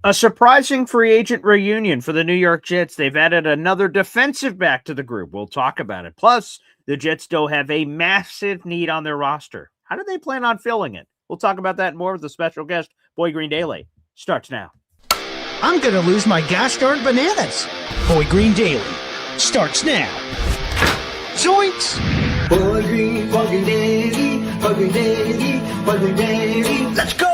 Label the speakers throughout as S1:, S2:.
S1: A surprising free agent reunion for the New York Jets. They've added another defensive back to the group. We'll talk about it. Plus, the Jets still have a massive need on their roster. How do they plan on filling it? We'll talk about that more with the special guest, Boy Green Daily. Starts now.
S2: I'm going to lose my gosh darn bananas. Boy Green Daily starts now. Zoinks!
S3: Boy Green Daily, Boy Green Daily, Boy Green Daily. Let's go!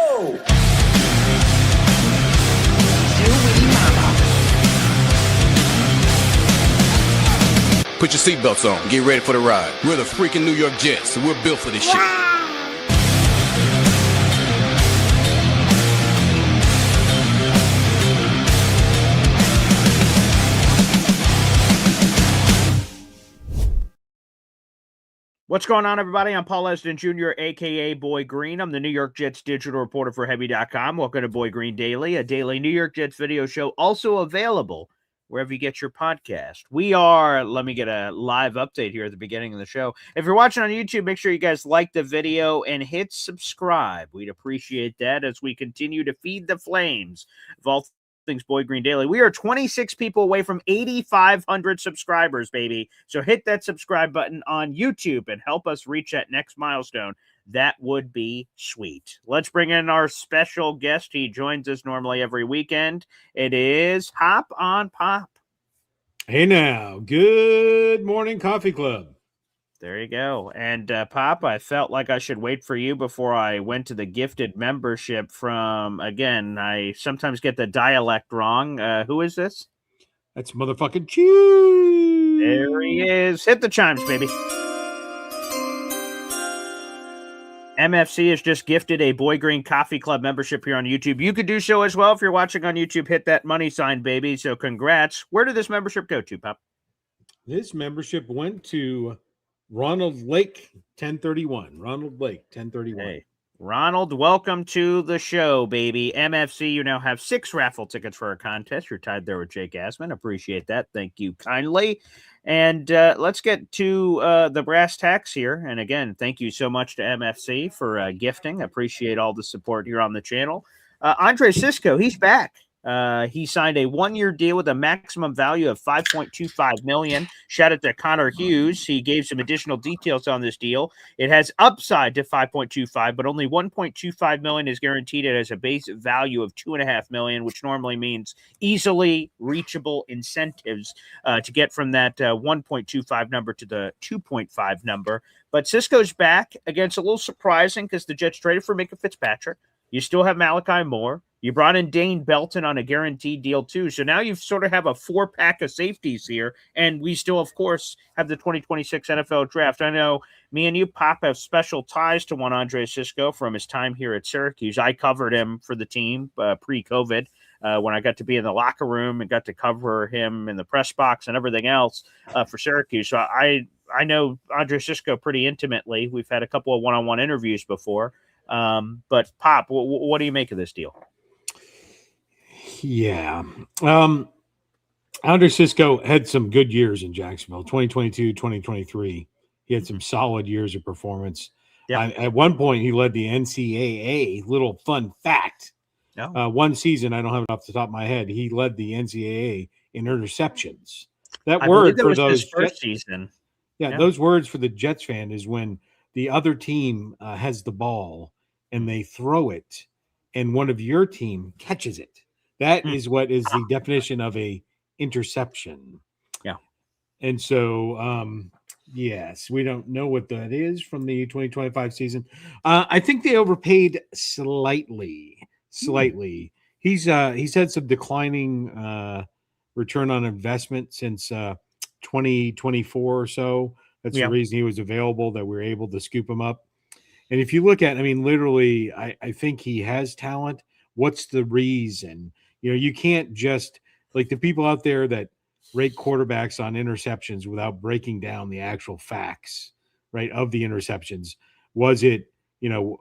S4: Put your seatbelts on. Get ready for the ride. We're the freaking New York Jets, and we're built for this shit.
S1: What's going on, everybody? I'm Paul Esden Jr., a.k.a. Boy Green. I'm the New York Jets digital reporter for Heavy.com. Welcome to Boy Green Daily, a daily New York Jets video show, also available wherever you get your podcast. Let me get a live update here at the beginning of the show. If you're watching on YouTube, make sure you guys like the video and hit subscribe. We'd appreciate that as we continue to feed the flames of all things Boy Green Daily. We are 26 people away from 8,500 subscribers, baby. So hit that subscribe button on YouTube and help us reach that next milestone. That would be sweet. Let's bring in our special guest. He joins us normally every weekend. It is Hop on Pop.
S5: Hey now, good morning, Coffee Club.
S1: There you go. And Pop, I felt like I should wait for you before I went to the gifted membership from, again, I sometimes get the dialect wrong. Who is this?
S5: That's motherfucking Chew.
S1: There he is. Hit the chimes, baby. MFC has just gifted a Boy Green Coffee Club membership here on YouTube. You could do so as well if you're watching on YouTube. Hit that money sign, baby. So congrats. Where did this membership go to, Pop?
S5: This membership went to Ronald Lake, 1031. Ronald Lake, 1031.
S1: Hey, Ronald, welcome to the show, baby. MFC, you now have 6 raffle tickets for a contest. You're tied there with Jake Asman. Appreciate that. Thank you kindly. And let's get to the brass tacks here. And again, thank you so much to MFC for gifting. Appreciate all the support here on the channel. Andre Cisco, he's back. He signed a 1-year deal with a maximum value of $5.25 million. Shout out to Connor Hughes. He gave some additional details on this deal. It has upside to 5.25, but only 1.25 million is guaranteed. It has a base value of $2.5 million, which normally means easily reachable incentives to get from that 1.25 number to the 2.5 number. But Cisco's back. Again, it's a little surprising because the Jets traded for Minka Fitzpatrick. You still have Malachi Moore. You brought in Dane Belton on a guaranteed deal, too. So now you sort of have a 4-pack of safeties here. And we still, of course, have the 2026 NFL draft. I know me and you, Pop, have special ties to one Andre Cisco from his time here at Syracuse. I covered him for the team pre-COVID when I got to be in the locker room and got to cover him in the press box and everything else for Syracuse. So I know Andre Cisco pretty intimately. We've had a couple of one-on-one interviews before. But Pop, what do you make of this deal?
S5: Yeah. Andre Cisco had some good years in Jacksonville, 2022, 2023. He had some solid years of performance. Yeah. At one point, he led the NCAA. Little fun fact. No. One season, I don't have it off the top of my head, he led the NCAA in interceptions. That word for those
S1: first season.
S5: Yeah, those words for the Jets fan is when the other team has the ball and they throw it and one of your team catches it. That is what is the definition of a interception.
S1: Yeah.
S5: And so, yes, we don't know what that is from the 2025 season. I think they overpaid slightly. He's had some declining return on investment since 2024 or so. That's the reason he was available, that we were able to scoop him up. And if you look at, I mean, literally, I think he has talent. What's the reason? You know, you can't just, like the people out there that rate quarterbacks on interceptions without breaking down the actual facts, right, of the interceptions. Was it the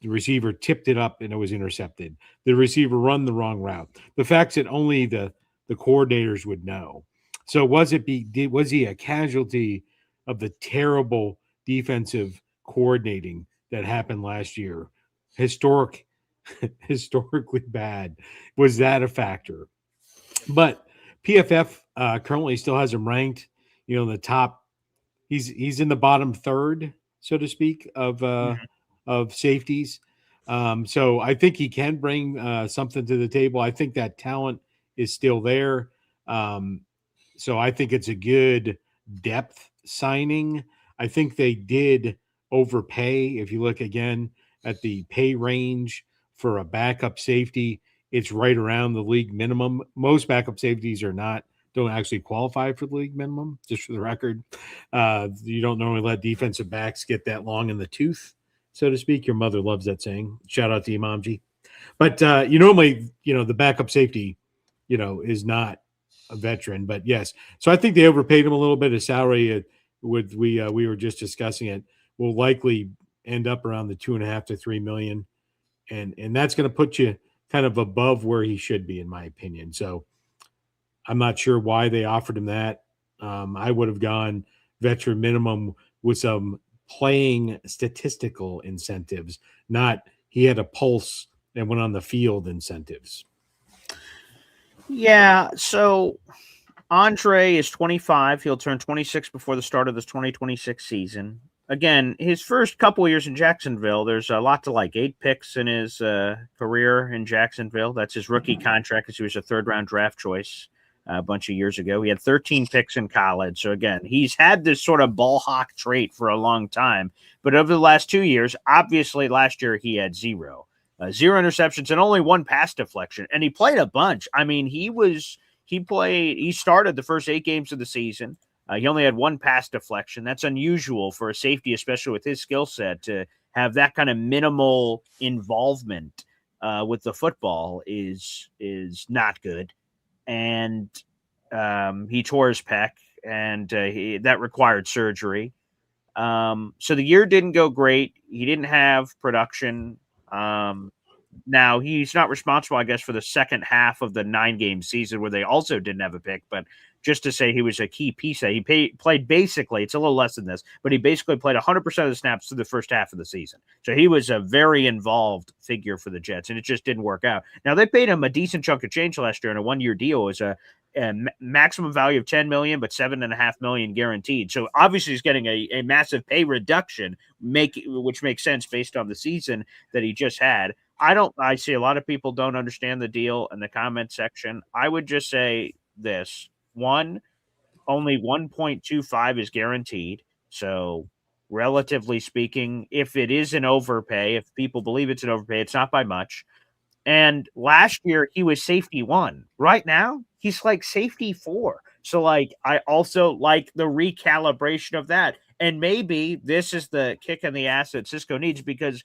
S5: receiver tipped it up and it was intercepted? The receiver run the wrong route? The facts that only the coordinators would know. So was he a casualty of the terrible defensive coordinating that happened last year? Historic historically bad. Was that a factor? But PFF currently still has him ranked, in the top. He's in the bottom third, so to speak, of safeties. So I think he can bring something to the table. I think that talent is still there. So I think it's a good depth signing. I think they did overpay. If you look again at the pay range for a backup safety, it's right around the league minimum. Most backup safeties don't actually qualify for the league minimum, just for the record. You don't normally let defensive backs get that long in the tooth, so to speak. Your mother loves that saying. Shout out to Imamji. But you normally, the backup safety, is not a veteran. But yes, so I think they overpaid him a little bit. His salary, we were just discussing it, will likely end up around the 2.5 to 3 million, and that's going to put you kind of above where he should be, in my opinion. So I'm not sure why they offered him that. I would have gone veteran minimum with some playing statistical incentives, not he had a pulse and went on the field incentives.
S1: Yeah, so Andre is 25. He'll turn 26 before the start of this 2026 season. Again, his first couple years in Jacksonville, there's a lot to like. 8 picks in his career in Jacksonville. That's his rookie contract because he was a third-round draft choice a bunch of years ago. He had 13 picks in college. So, again, he's had this sort of ball hawk trait for a long time. But over the last 2 years, obviously last year he had 0. 0 interceptions and only 1 pass deflection. And he played a bunch. I mean, he started the first 8 games of the season. He only had 1 pass deflection. That's unusual for a safety, especially with his skill set, to have that kind of minimal involvement with the football is not good. And he tore his pec, and that required surgery. So the year didn't go great. He didn't have production. Now he's not responsible, I guess, for the second half of the 9-game season where they also didn't have a pick, but just to say he was a key piece that he played basically, it's a little less than this, but he basically played 100% of the snaps through the first half of the season. So he was a very involved figure for the Jets, and it just didn't work out. Now they paid him a decent chunk of change last year in a 1-year deal. It was a maximum value of $10 million, but $7.5 million guaranteed. So obviously he's getting a massive pay reduction, which makes sense based on the season that he just had. I see a lot of people don't understand the deal in the comment section. I would just say this. 1, only 1.25 is guaranteed. So relatively speaking, if it is an overpay, if people believe it's an overpay, it's not by much. And last year he was safety 1. Right now he's like safety 4. So I also like the recalibration of that. And maybe this is the kick in the ass that Cisco needs, because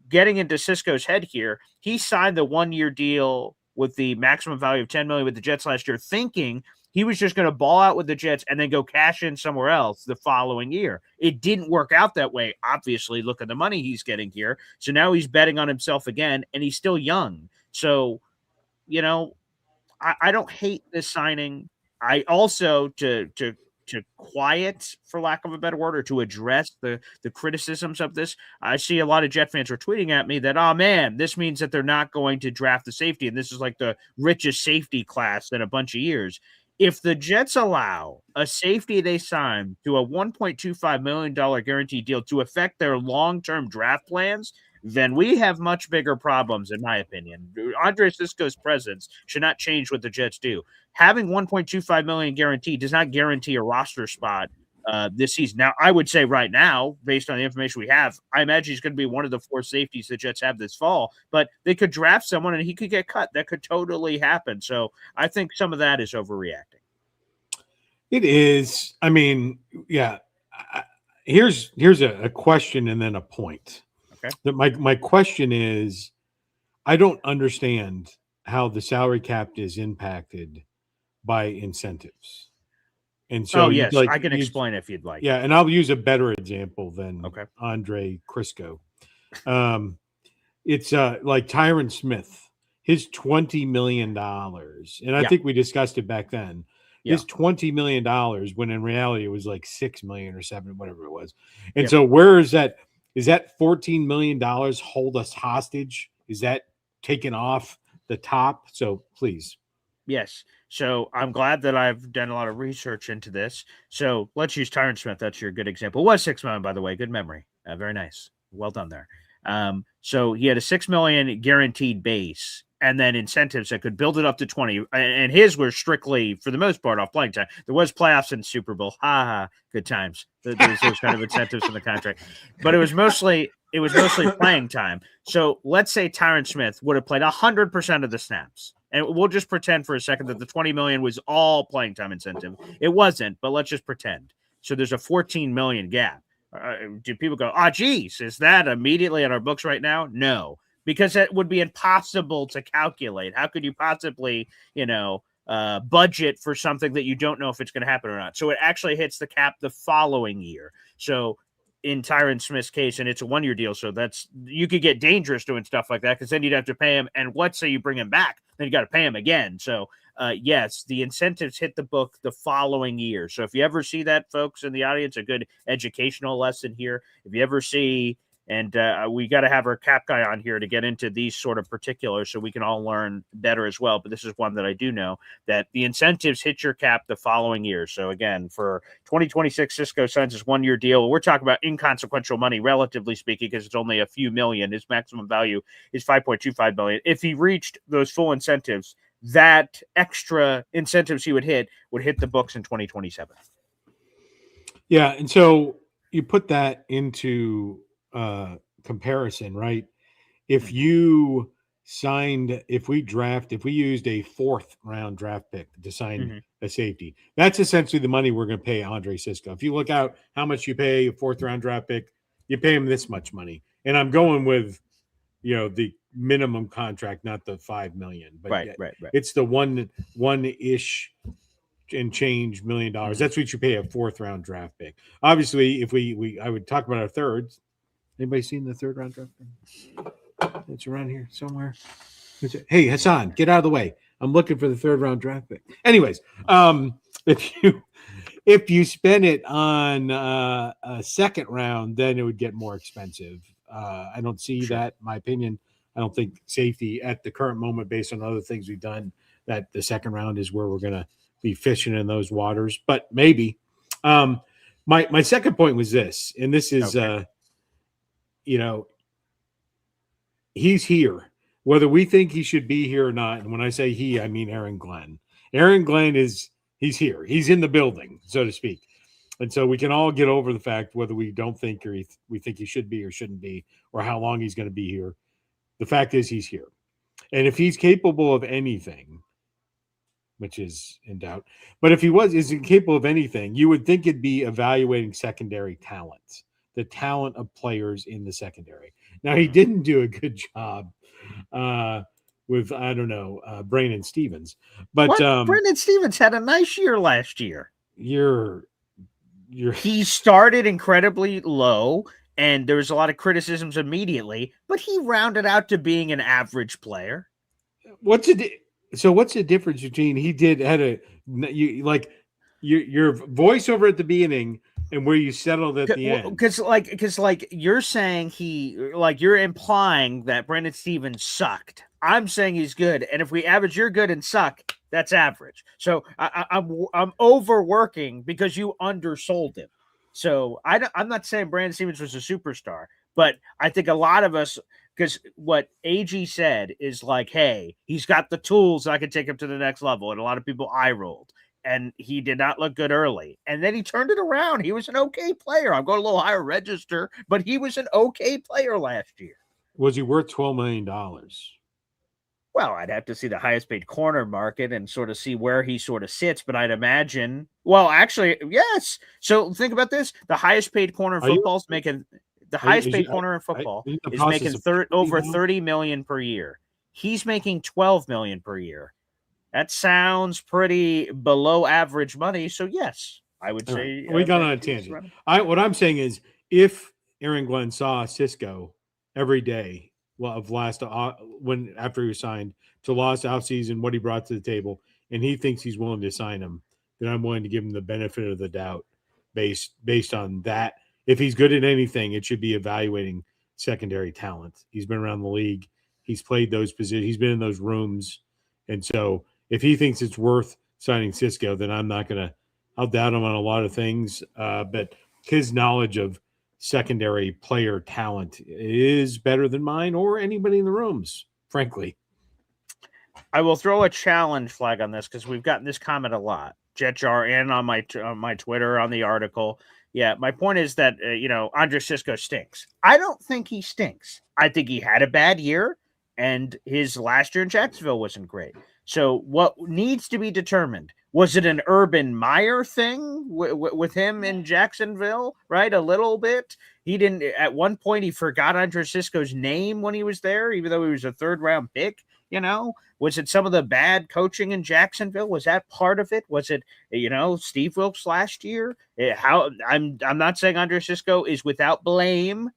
S1: getting into Cisco's head here, he signed the 1-year deal with the maximum value of $10 million with the Jets last year, thinking he was just going to ball out with the Jets and then go cash in somewhere else the following year. It didn't work out that way. Obviously, look at the money he's getting here. So now he's betting on himself again, and he's still young. So, I don't hate this signing. I also, to quiet, for lack of a better word, or to address the criticisms of this, I see a lot of Jet fans are tweeting at me that, oh man, this means that they're not going to draft the safety, and this is like the richest safety class in a bunch of years. If the Jets allow a safety they sign to a $1.25 million guaranteed deal to affect their long-term draft plans, then we have much bigger problems, in my opinion. Andre Cisco's presence should not change what the Jets do. Having $1.25 million guaranteed does not guarantee a roster spot this season. Now, I would say right now, based on the information we have, I imagine he's going to be one of the 4 safeties the Jets have this fall, but they could draft someone and he could get cut. That could totally happen. So I think some of that is overreacting.
S5: It is. I mean, yeah. Here's a question and then a point. Okay. My question is, I don't understand how the salary cap is impacted by incentives. And so,
S1: yes, I can explain if you'd like.
S5: Yeah, and I'll use a better example than Andre Cisco. It's like Tyron Smith, his $20 million, and I think we discussed it back then. His $20 million, when in reality it was like $6 million or $7 million, whatever it was. And so, where is that? Is that $14 million hold us hostage Is that taken off the top? So please.
S1: Yes. So I'm glad that I've done a lot of research into this. So let's use Tyron Smith. That's your good example. It was 6 million, by the way. Good memory. Very nice. Well done there. So he had a 6 million guaranteed base, and then incentives that could build it up to 20. And his were strictly, for the most part, off playing time. There was playoffs and Super Bowl. Ha ha. Good times. There's those kind of incentives in the contract, but it was mostly playing time. So let's say Tyron Smith would have played 100% of the snaps. And we'll just pretend for a second that the 20 million was all playing time incentive. It wasn't, but let's just pretend. So there's a 14 million gap. Do people go, geez, is that immediately on our books right now? No, because that would be impossible to calculate. How could you possibly, budget for something that you don't know if it's going to happen or not? So it actually hits the cap the following year. So in Tyron Smith's case, and it's a 1-year deal, so you could get dangerous doing stuff like that, because then you'd have to pay him, and let's say you bring him back, then you got to pay him again. So yes, the incentives hit the book the following year. So if you ever see that, folks in the audience, a good educational lesson here. If you ever see, and we got to have our cap guy on here to get into these sort of particulars so we can all learn better as well. But this is one that I do know, that the incentives hit your cap the following year. So again, for 2026, Cisco signs his 1-year deal. We're talking about inconsequential money, relatively speaking, because it's only a few million. His maximum value is 5.25 million. If he reached those full incentives, that extra incentives he would hit the books in 2027.
S5: Yeah, and so you put that into comparison, right? If you if we used a 4th round draft pick to sign a safety, that's essentially the money we're going to pay Andre Cisco. If you look out how much you pay a 4th round draft pick, you pay him this much money. And I'm going with, the minimum contract, not the 5 million, but
S1: right.
S5: It's the one-ish and change $1 million. That's what you pay a 4th round draft pick. Obviously, if I would talk about our thirds. Anybody seen the 3rd round draft pick? It's around here somewhere. Hey, Hassan, get out of the way. I'm looking for the 3rd round draft pick. Anyways, if you spend it on a 2nd round, then it would get more expensive. I don't see that, in my opinion. I don't think safety at the current moment, based on other things we've done, that the 2nd round is where we're going to be fishing in those waters. But maybe. My second point was this, and this is he's here, whether we think he should be here or not. And when I say he, I mean Aaron Glenn. Aaron Glenn he's here. He's in the building, so to speak. And so we can all get over the fact whether we don't think or we think he should be or shouldn't be, or how long he's going to be here. The fact is he's here. And if he's capable of anything, which is in doubt, but if he isn't capable of anything, you would think it'd be evaluating secondary talent, the talent of players in the secondary. Now, he didn't do a good job with, Brandon Stevens. But
S1: Brandon Stevens had a nice year last year. He started incredibly low, and there was a lot of criticisms immediately, but he rounded out to being an average player.
S5: What's the difference between your voiceover at the beginning and where you settled at the end?
S1: Because you're saying you're implying that Brandon Stevens sucked. I'm saying he's good, and if we average your good and suck, that's average. So I'm overworking because you undersold him. So I'm not saying Brandon Stevens was a superstar, but I think a lot of us, because what AG said is hey, he's got the tools that I can take him to the next level, and a lot of people eye rolled. And he did not look good early. And then he turned it around. He was an okay player. I'm going a little higher register, but he was an okay player last year.
S5: Was he worth $12 million?
S1: Well, I'd have to see the highest paid corner market and sort of see where he sort of sits. But I'd imagine, well, actually, yes. So think about this. The highest paid corner in football is making over $30 million per year. He's making $12 million per year. That sounds pretty below average money. So yes, I would say
S5: we got on a tangent. What I'm saying is, if Aaron Glenn saw Cisco every day, after he was signed to last offseason, what he brought to the table, and he thinks he's willing to sign him, then I'm willing to give him the benefit of the doubt based on that. If he's good at anything, it should be evaluating secondary talent. He's been around the league. He's played those positions. He's been in those rooms. And so if he thinks it's worth signing Cisco, then I'll doubt him on a lot of things. But his knowledge of secondary player talent is better than mine or anybody in the rooms, frankly.
S1: I will throw a challenge flag on this because we've gotten this comment a lot. Jetjar and on my Twitter, on the article. Yeah, my point is that, Andre Cisco stinks. I don't think he stinks. I think he had a bad year, and his last year in Jacksonville wasn't great. So what needs to be determined, was it an Urban Meyer thing with him in Jacksonville, right? A little bit. He didn't, at one point, he forgot Andre Cisco's name when he was there, even though he was a third-round pick, Was it some of the bad coaching in Jacksonville? Was that part of it? Was it, Steve Wilkes last year? I'm not saying Andre Cisco is without blame,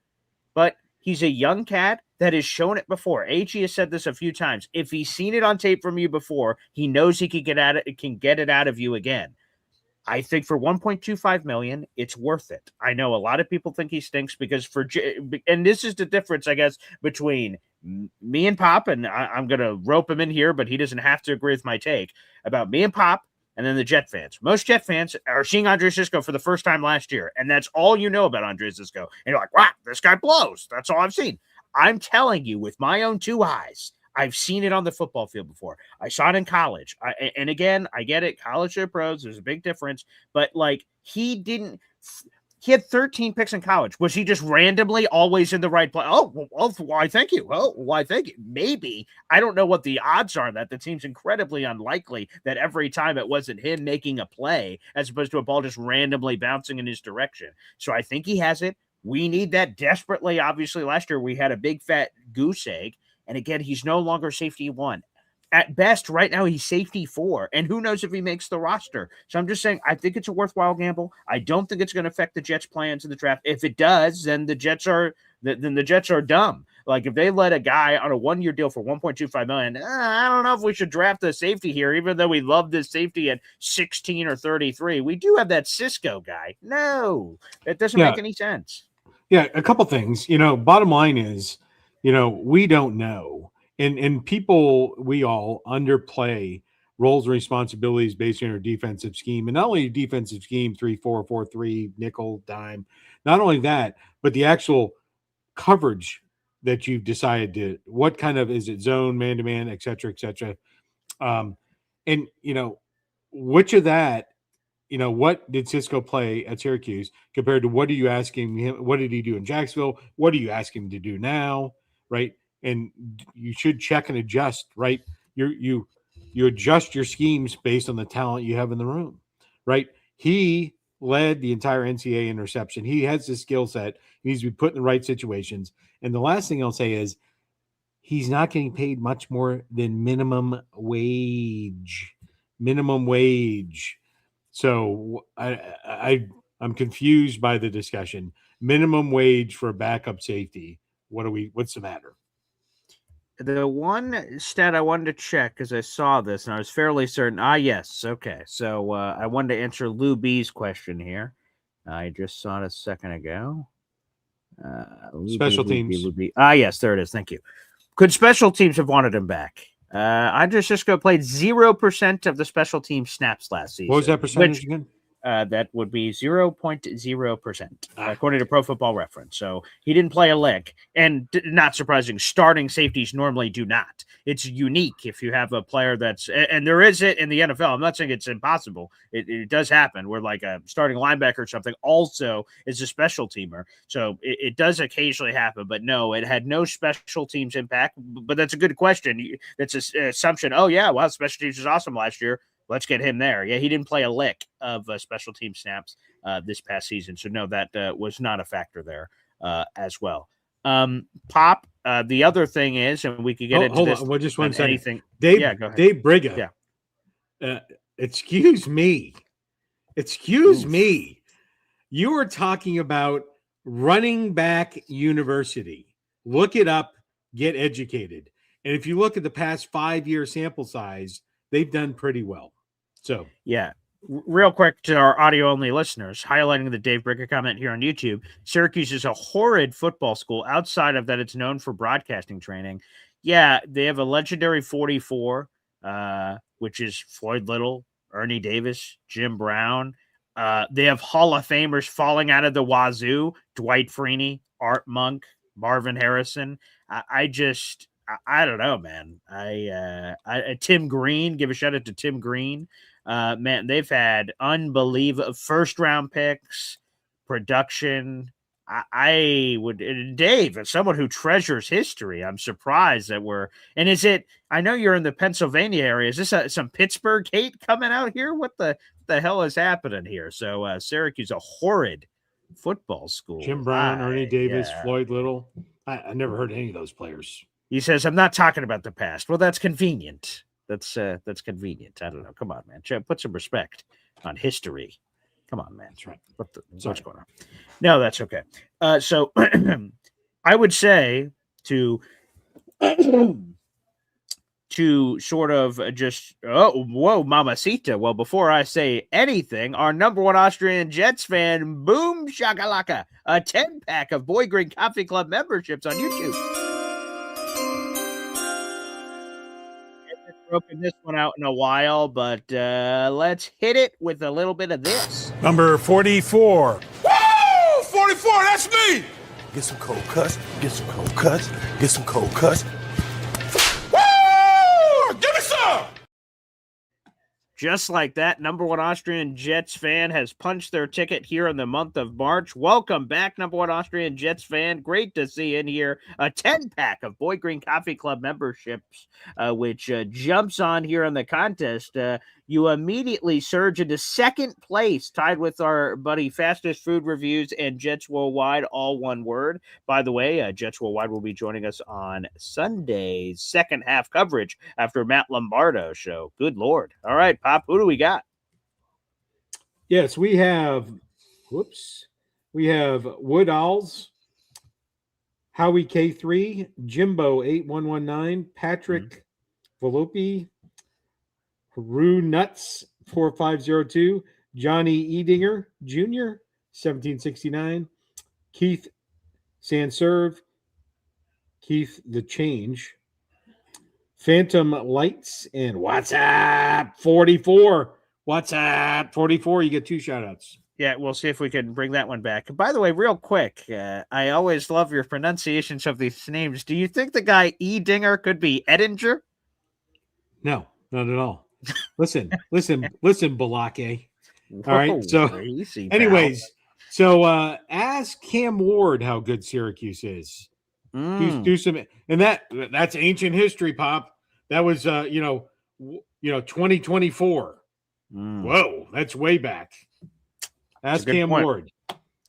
S1: but he's a young cat that has shown it before. HE has said this a few times. If he's seen it on tape from you before, he knows he can get it out of you again. I think for $1.25 million, it's worth it. I know a lot of people think he stinks because and this is the difference, I guess, between me and Pop, and I'm going to rope him in here, but he doesn't have to agree with my take about me and Pop, and then the Jet fans. Most Jet fans are seeing Andre Cisco for the first time last year, and that's all you know about Andre Cisco. And you're like, wow, this guy blows. That's all I've seen. I'm telling you with my own two eyes, I've seen it on the football field before. I saw it in college. And again, I get it. College to pros, there's a big difference. But, he had 13 picks in college. Was he just randomly always in the right place? Oh, well, why, thank you. Oh, why, thank you. Maybe. I don't know what the odds are that. That seems incredibly unlikely that every time it wasn't him making a play as opposed to a ball just randomly bouncing in his direction. So I think he has it. We need that desperately. Obviously, last year we had a big fat goose egg. And again, he's no longer safety 1. At best, right now, he's safety 4. And who knows if he makes the roster. So I'm just saying, I think it's a worthwhile gamble. I don't think it's going to affect the Jets' plans in the draft. If it does, then the Jets are dumb. If they let a guy on a 1-year deal for $1.25 million, I don't know if we should draft a safety here, even though we love this safety at 16 or 33. We do have that Cisco guy. No, it doesn't make any sense.
S5: Yeah, a couple things. Bottom line is, we don't know. And people, we all underplay roles and responsibilities based on your defensive scheme. And not only defensive scheme, 3-4, 4-3, nickel, dime. Not only that, but the actual coverage that you've decided to, what kind of, is it zone, man-to-man, et cetera, et cetera. And, which of that, what did Cisco play at Syracuse compared to what are you asking him? What did he do in Jacksonville? What are you asking him to do now? Right. And you should check and adjust, right? You adjust your schemes based on the talent you have in the room, right? He led the entire NCAA interception. He has the skill set. He needs to be put in the right situations. And the last thing I'll say is he's not getting paid much more than minimum wage. So I'm confused by the discussion. Minimum wage for a backup safety. What's the matter?
S1: The one stat I wanted to check, because I saw this and I was fairly certain. Yes. Okay. So I wanted to answer Lou B's question here. I just saw it a second ago.
S5: Special teams.
S1: Yes, there it is. Thank you. Could special teams have wanted him back? Andre Cisco played 0% of the special team snaps last season.
S5: What was that percentage again?
S1: That would be 0.0%, according to Pro Football Reference. So he didn't play a lick. And not surprising, starting safeties normally do not. It's unique if you have a player that's – and there is it in the NFL. I'm not saying it's impossible. It does happen where a starting linebacker or something also is a special teamer. So it does occasionally happen. But no, it had no special teams impact. But that's a good question. That's an assumption. Oh, yeah, well, special teams was awesome last year. Let's get him there. Yeah, he didn't play a lick of special team snaps this past season. So, no, that was not a factor there as well. Pop, the other thing is, and we could get into this.
S5: Hold on, just one second.
S1: Anything.
S5: Dave,
S1: yeah, go ahead.
S5: Dave Briga.
S1: Yeah.
S5: Excuse me. Excuse me. You are talking about Running Back University. Look it up. Get educated. And if you look at the past 5-year sample size, they've done pretty well. So,
S1: yeah, real quick to our audio-only listeners, highlighting the Dave Bricker comment here on YouTube, Syracuse is a horrid football school outside of that it's known for broadcasting training. Yeah, they have a legendary 44, which is Floyd Little, Ernie Davis, Jim Brown. They have Hall of Famers falling out of the wazoo: Dwight Freeney, Art Monk, Marvin Harrison. I don't know, man. Tim Green, give a shout out to Tim Green. Man, they've had unbelievable first round picks, production. I would, Dave, as someone who treasures history, I'm surprised that and is it, I know you're in the Pennsylvania area. Is this some Pittsburgh hate coming out here? What the hell is happening here? So Syracuse, a horrid football school.
S5: Jim Brown, Ernie Davis,
S1: yeah.
S5: Floyd Little. I never heard any of those players.
S1: He says, I'm not talking about the past. Well, that's convenient. That's convenient. I don't know. Come on, man. Put some respect on history. Come on, man.
S5: That's right.
S1: What's going on? No, that's okay. So I would say to sort of just, whoa, mamacita. Well, before I say anything, our number one Austrian Jets fan, boom shakalaka, a 10-pack of Boy Green Coffee Club memberships on YouTube. Broken this one out in a while, but let's hit it with a little bit of this.
S6: Number 44.
S4: Woo! 44, that's me!
S6: Get some cold cuts. Get some cold cuts. Get some cold cuts.
S4: Woo! Give me some!
S1: Just like that, number one Austrian Jets fan has punched their ticket here in the month of March. Welcome back, number one Austrian Jets fan. Great to see you in here. A 10-pack of Boy Green Coffee Club memberships, which jumps on here in the contest. You immediately surge into second place, tied with our buddy Fastest Food Reviews and Jets Worldwide, all one word. By the way, Jets Worldwide will be joining us on Sunday's second half coverage after Matt Lombardo show. Good Lord. All right, Pop, who do we got?
S5: Yes, we have Wood Owls, Howie K3, Jimbo 8119, Patrick Volpe, Haru Nuts 4502, Johnny Edinger Jr. 1769, Keith Sanserve, Keith the Change, Phantom Lights, and WhatsApp 44. WhatsApp 44. You get 2 shout outs.
S1: Yeah, we'll see if we can bring that one back. By the way, real quick, I always love your pronunciations of these names. Do you think the guy Edinger could be Edinger?
S5: No, not at all. Listen, Balake. All right. So,
S1: easy,
S5: anyways, so ask Cam Ward how good Syracuse is. Do some, and that's ancient history, Pop. That was 2024. Whoa, that's way back. Ask Cam Ward.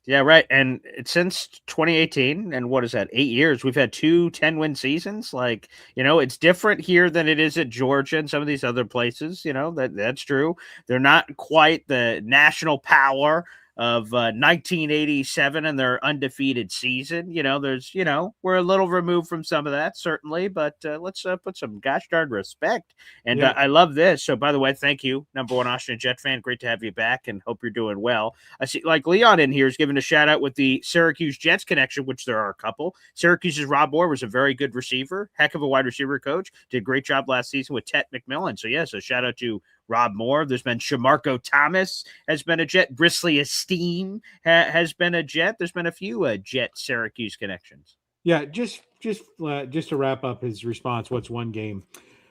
S1: Yeah, right. And since 2018, and what is that, 8 years, we've had 2 10-win seasons. Like, it's different here than it is at Georgia and some of these other places. That's true. They're not quite the national power of 1987 and their undefeated season. We're a little removed from some of that, certainly, but let's put some gosh darn respect. And I love this. So, by the way, thank you, number one Austrian Jet fan. Great to have you back and hope you're doing well. I see, like, Leon in here is giving a shout out with the Syracuse Jets connection, which there are a couple. Syracuse's Rob Moore was a very good receiver, heck of a wide receiver coach, did a great job last season with Tet McMillan. So, so shout out to Rob Moore. There's been Shamarko Thomas has been a Jet. Brisley Esteem has been a Jet. There's been a few Jet Syracuse connections.
S5: Yeah, just to wrap up his response, what's one game?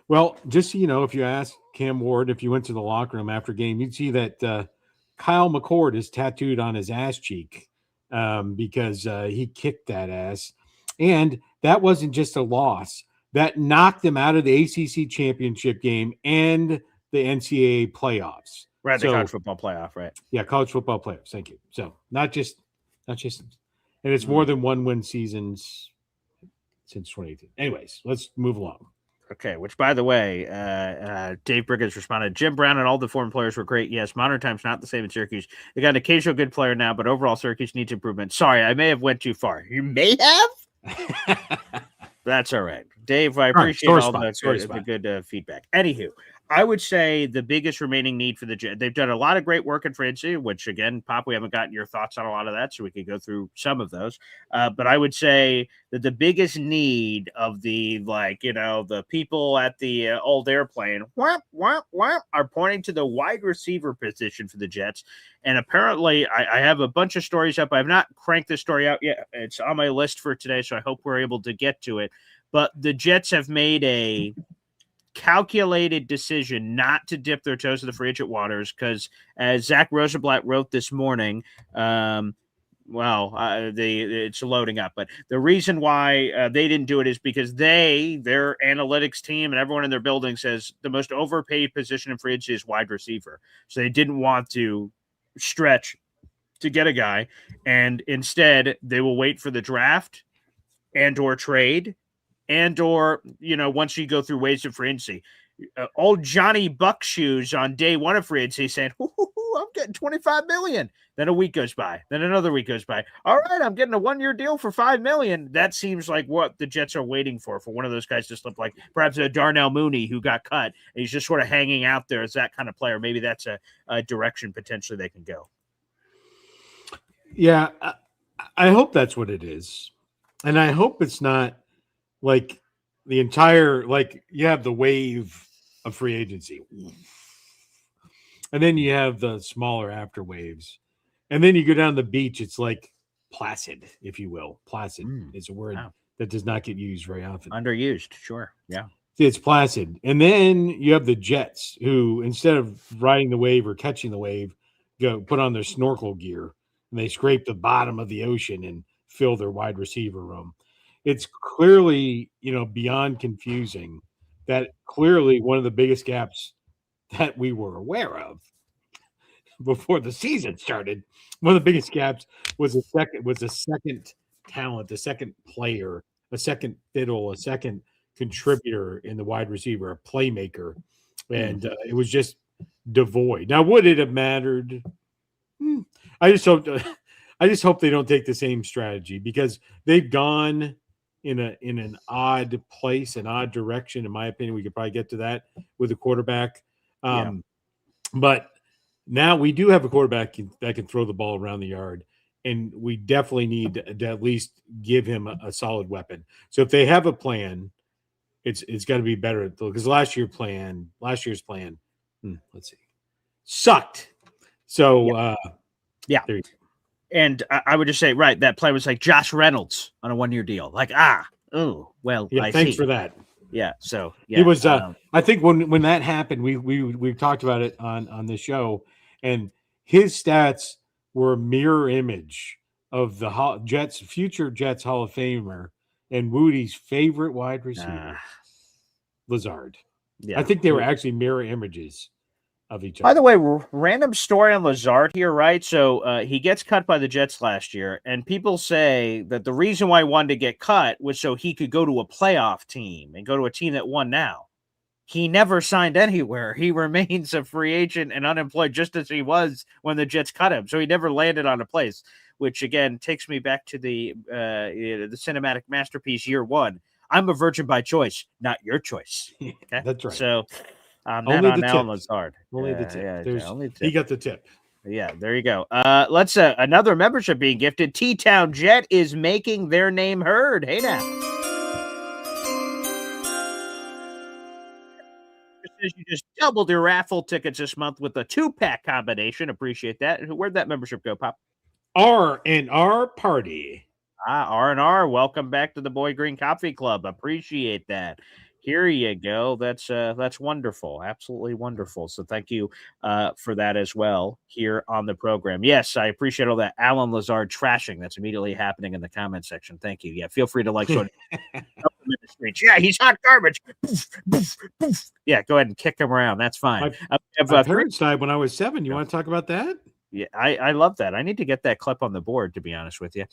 S5: Well, just so you know, if you ask Cam Ward, if you went to the locker room after game, you'd see that Kyle McCord is tattooed on his ass cheek because he kicked that ass. And that wasn't just a loss. That knocked them out of the ACC championship game and the NCAA playoffs.
S1: Right, the college football playoff, right?
S5: Yeah, college football playoffs. Thank you. So not just, and it's more than 1-win seasons since 2018. Anyways, let's move along.
S1: Okay, which, by the way, Dave Briggins responded, Jim Brown and all the former players were great. Yes, modern times not the same in Syracuse. They got an occasional good player now, but overall Syracuse needs improvement. Sorry, I may have went too far. You may have? That's all right. Dave, I appreciate all the good feedback. Anywho, I would say the biggest remaining need for the Jets, they've done a lot of great work in free agency, which again, Pop, we haven't gotten your thoughts on a lot of that, so we could go through some of those. But I would say that the biggest need of the, the people at the old airplane are pointing to the wide receiver position for the Jets. And apparently, I have a bunch of stories up. I have not cranked this story out yet. It's on my list for today, so I hope we're able to get to it. But the Jets have made a calculated decision not to dip their toes in the free agent waters because, as Zach Rosenblatt wrote this morning, it's loading up. But the reason why they didn't do it is because their analytics team and everyone in their building says the most overpaid position in free agency is wide receiver. So they didn't want to stretch to get a guy, and instead they will wait for the draft and or trade. And or, once you go through waves of free agency, old Johnny Buckshoes on day one of free agency saying, I'm getting $25 million. Then a week goes by. Then another week goes by. All right, I'm getting a 1-year deal for $5 million. That seems like what the Jets are waiting for one of those guys to slip, like perhaps a Darnell Mooney who got cut. And he's just sort of hanging out there as that kind of player. Maybe that's a direction potentially they can go.
S5: Yeah, I hope that's what it is. And I hope it's not like the entire, you have the wave of free agency. And then you have the smaller after waves. And then you go down the beach. It's like placid, if you will. Placid is a word that does not get used very often.
S1: Underused, sure. Yeah.
S5: It's placid. And then you have the Jets who, instead of riding the wave or catching the wave, go put on their snorkel gear and they scrape the bottom of the ocean and fill their wide receiver room. It's clearly, beyond confusing that clearly one of the biggest gaps that we were aware of before the season started, one of the biggest gaps was a second talent, a second player, a second fiddle, a second contributor in the wide receiver, a playmaker. And it was just devoid. Now, would it have mattered? I just hope they don't take the same strategy because they've gone in an odd place, an odd direction. In my opinion, we could probably get to that with a quarterback. But now we do have a quarterback that can throw the ball around the yard, and we definitely need to at least give him a solid weapon. So if they have a plan, it's got to be better because last year's plan, let's see, sucked. So
S1: yeah.
S5: There you go.
S1: And I would just say, right, that play was like Josh Reynolds on a 1-year deal. I
S5: thanks for that.
S1: Yeah, so
S5: it was. I think when that happened, we talked about it on the show, and his stats were a mirror image of the future Jets Hall of Famer and Woody's favorite wide receiver, Lazard.
S1: Yeah,
S5: I think they were actually mirror images of each other.
S1: By the way, random story on Lazard here, right? So he gets cut by the Jets last year, and people say that the reason why he wanted to get cut was so he could go to a playoff team and go to a team that won now. He never signed anywhere. He remains a free agent and unemployed just as he was when the Jets cut him. So he never landed on a place, which again takes me back to the cinematic masterpiece year one. I'm a virgin by choice, not your choice. Okay?
S5: That's right.
S1: So
S5: only
S1: on
S5: the
S1: Alan
S5: tips.
S1: Lazard.
S5: Only the tip.
S1: Only the tip.
S5: He got the tip.
S1: Yeah, there you go. Let's another membership being gifted. T-Town Jet is making their name heard. Hey now. You just doubled your raffle tickets this month with a 2-pack combination. Appreciate that. Where'd that membership go, Pop?
S5: R&R Party.
S1: R&R. Welcome back to the Boy Green Coffee Club. Appreciate that. Here you go. That's wonderful. Absolutely wonderful. So thank you for that as well here on the program. Yes, I appreciate all that Alan Lazard trashing that's immediately happening in the comment section. Thank you. Yeah, feel free to sort of yeah, he's hot garbage. Poof, poof, poof. Yeah, go ahead and kick him around. That's fine.
S5: My parents died when I was 7. You want to talk about that?
S1: Yeah, I love that. I need to get that clip on the board, to be honest with you.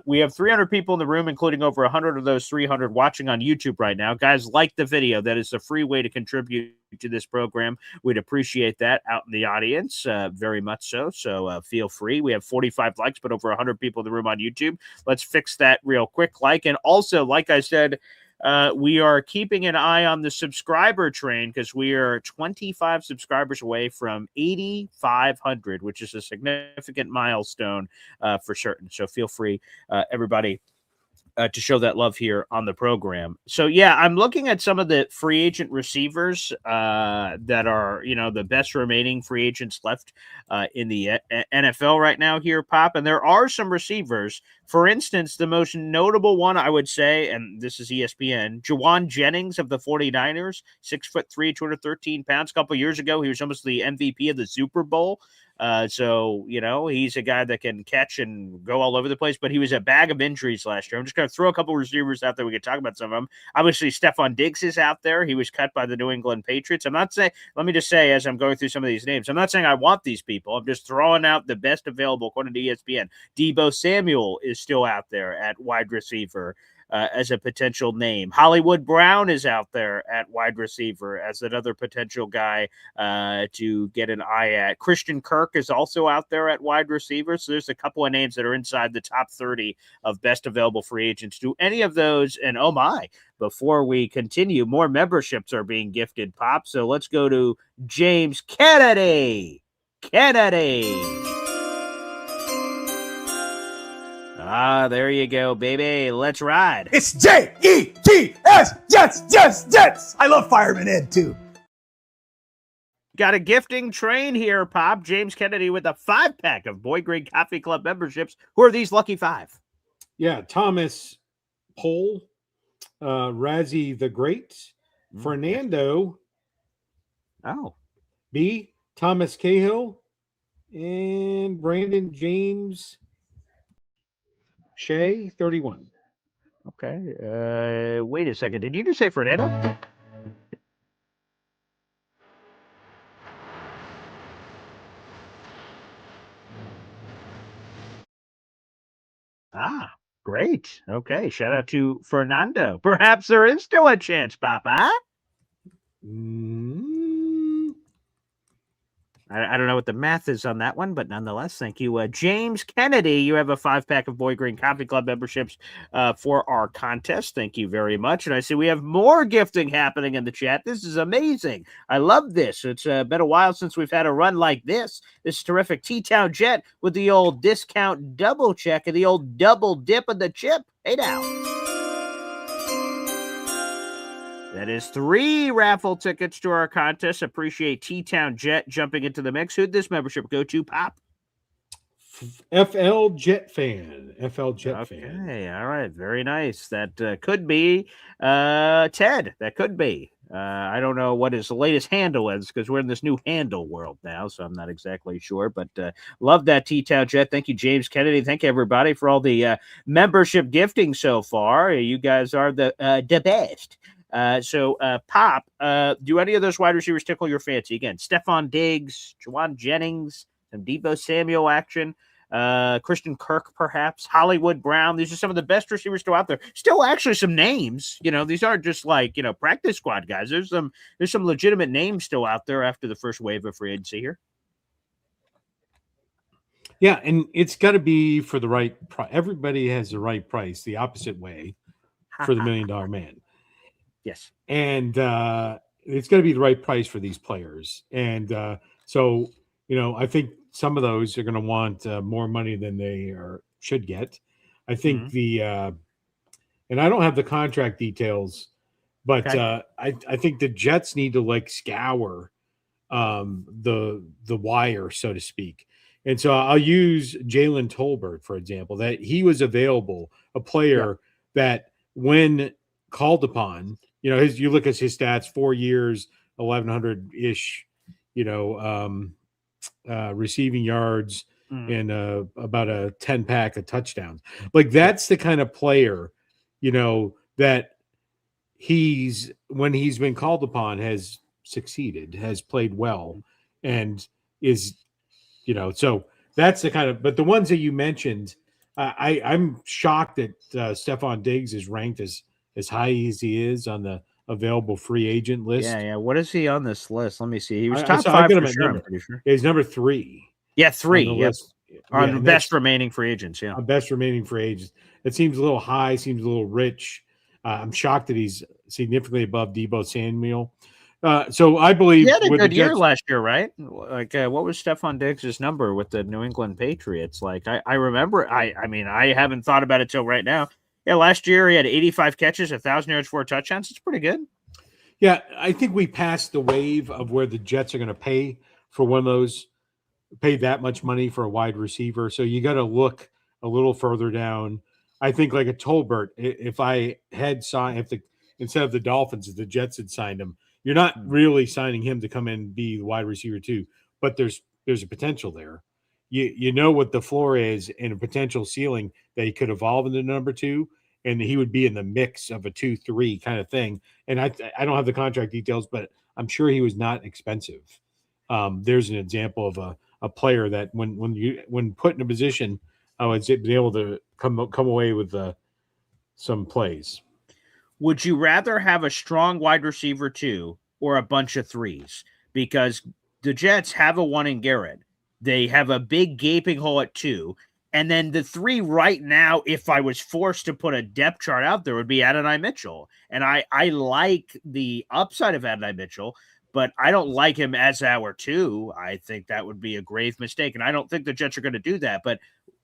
S1: We have 300 people in the room, including over 100 of those 300 watching on YouTube right now. Guys, like the video. That is a free way to contribute to this program. We'd appreciate that out in the audience, very much so. So feel free. We have 45 likes, but over 100 people in the room on YouTube. Let's fix that real quick. And also, like I said, we are keeping an eye on the subscriber train because we are 25 subscribers away from 8,500, which is a significant milestone for certain. So feel free, everybody, to show that love here on the program. So yeah, I'm looking at some of the free agent receivers that are, the best remaining free agents left in the NFL right now here, Pop. And there are some receivers. For instance, the most notable one, I would say, and this is ESPN, Juwan Jennings of the 49ers, 6'3", 213 pounds. A couple years ago, he was almost the MVP of the Super Bowl. So, he's a guy that can catch and go all over the place, but he was a bag of injuries last year. I'm just going to throw a couple receivers out there. We can talk about some of them. Obviously, Stephon Diggs is out there. He was cut by the New England Patriots. I'm not saying, let me just say, as I'm going through some of these names, I'm not saying I want these people. I'm just throwing out the best available according to ESPN. Deebo Samuel is still out there at wide receiver. As a potential name. Hollywood Brown is out there at wide receiver as another potential guy to get an eye at. Christian Kirk is also out there at wide receiver. So there's a couple of names that are inside the top 30 of best available free agents. Do any of those, and oh my, before we continue, more memberships are being gifted, Pop. So let's go to James Kennedy. There you go, baby. Let's ride.
S6: It's Jets, Jets. I love Fireman Ed too.
S1: Got a gifting train here, Pop. James Kennedy with a 5-pack of Boy Green Coffee Club memberships. Who are these lucky 5?
S5: Yeah, Thomas Pohl, Razzie the Great, Fernando.
S1: Oh.
S5: B. Thomas Cahill, and Brandon James Shea, 31.
S1: Okay. Wait a second. Did you just say Fernando? Great. Okay. Shout out to Fernando. Perhaps there is still a chance, Papa. I don't know what the math is on that one, but nonetheless, thank you. James Kennedy, you have a 5-pack of Boy Green Coffee Club memberships for our contest. Thank you very much. And I see we have more gifting happening in the chat. This is amazing. I love this. It's been a while since we've had a run like this. This is terrific. T-Town Jet with the old discount double check and the old double dip of the chip. Hey now. That is 3 raffle tickets to our contest. Appreciate T-Town Jet jumping into the mix. Who'd this membership go to, Pop?
S5: FL Jet Fan. Fan.
S1: Okay, all right. Very nice. That could be Ted. That could be. I don't know what his latest handle is because we're in this new handle world now, so I'm not exactly sure. But love that T-Town Jet. Thank you, James Kennedy. Thank you, everybody, for all the membership gifting so far. You guys are the best. So Pop, do any of those wide receivers tickle your fancy? Again, Stephon Diggs, Juwan Jennings, some Deebo Samuel action, Christian Kirk, perhaps, Hollywood Brown. These are some of the best receivers still out there. Still actually some names. These aren't just like, practice squad guys. There's some legitimate names still out there after the first wave of free agency here.
S5: Yeah, and it's got to be for the right price. Everybody has the right price, the opposite way for the $1 Million Man.
S1: Yes.
S5: And it's going to be the right price for these players. And so, I think some of those are going to want more money than they should get. I think and I don't have the contract details, but okay. I think the Jets need to scour the wire, so to speak. And so I'll use Jalen Tolbert, for example, that he was available, a player that when called upon, you look at his stats, 4 years, 1,100-ish, receiving yards and about a 10-pack of touchdowns. That's the kind of player, that when he's been called upon has succeeded, has played well, and is, so that's the kind of, but the ones that you mentioned, I'm shocked that Stephon Diggs is ranked as high as he is on the available free agent list.
S1: Yeah. What is he on this list? Let me see. He was top 5 for sure, I'm pretty sure.
S5: He's number 3.
S1: Yeah, 3.
S5: On the
S1: list. On the best remaining free agents, yeah.
S5: Best remaining free agents. It seems a little high, seems a little rich. I'm shocked that he's significantly above Deebo Samuel. So I believe
S1: He had a
S5: with
S1: good
S5: the
S1: year
S5: Jets,
S1: last year, right? Like, what was Stephon Diggs' number with the New England Patriots? Like, I remember. I mean, I haven't thought about it till right now. Yeah, last year he had 85 catches, 1,000 yards, 4 touchdowns. It's pretty good.
S5: yeah, I think we passed the wave of where the Jets are going to pay for one of those, pay that much money for a wide receiver. So you got to look a little further down. I think like a Tolbert, if I had signed, instead of the Dolphins, if the Jets had signed him, you're not really signing him to come in and be the wide receiver too. But there's a potential there. You know what the floor is and a potential ceiling that he could evolve into number 2, and he would be in the mix of a 2-3 kind of thing. And I don't have the contract details, but I'm sure he was not expensive. There's an example of a player that when put in a position, I would be able to come away with some plays.
S1: Would you rather have a strong wide receiver 2 or a bunch of 3s? Because the Jets have a 1 in Garrett. They have a big gaping hole at 2. And then the 3 right now, if I was forced to put a depth chart out there, would be Adonai Mitchell. And I like the upside of Adonai Mitchell, but I don't like him as our 2. I think that would be a grave mistake. And I don't think the Jets are going to do that. But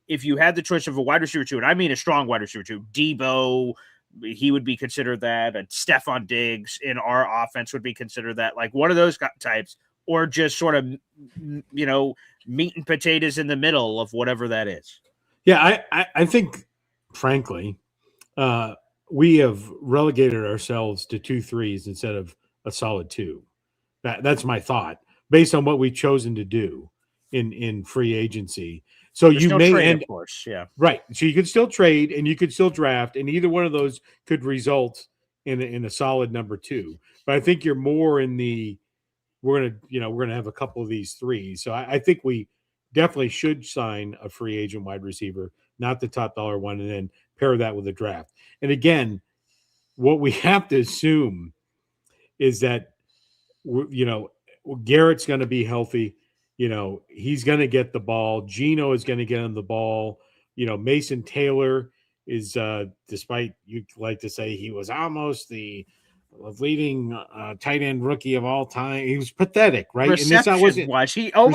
S1: if you had the choice of a wide receiver 2, and I mean a strong wide receiver 2, Deebo, he would be considered that, and Stephon Diggs in our offense would be considered that, like one of those types, or just sort of, meat and potatoes in the middle of whatever that is.
S5: Yeah, I think, frankly, we have relegated ourselves to 2-3s instead of a solid 2. That's my thought, based on what we've chosen to do in free agency. So
S1: There's no trade, of course, yeah,
S5: right. So you could still trade and you could still draft, and either one of those could result in a solid number 2. But I think you're more in the we're gonna have a couple of these 3s. So I think we definitely should sign a free agent wide receiver, not the top dollar one, and then pair that with a draft. And again, what we have to assume is that Garrett's going to be healthy. He's going to get the ball. Geno is going to get him the ball. Mason Taylor is, despite you like to say he was almost the leading tight end rookie of all time, he was pathetic, right?
S1: Reception-wise,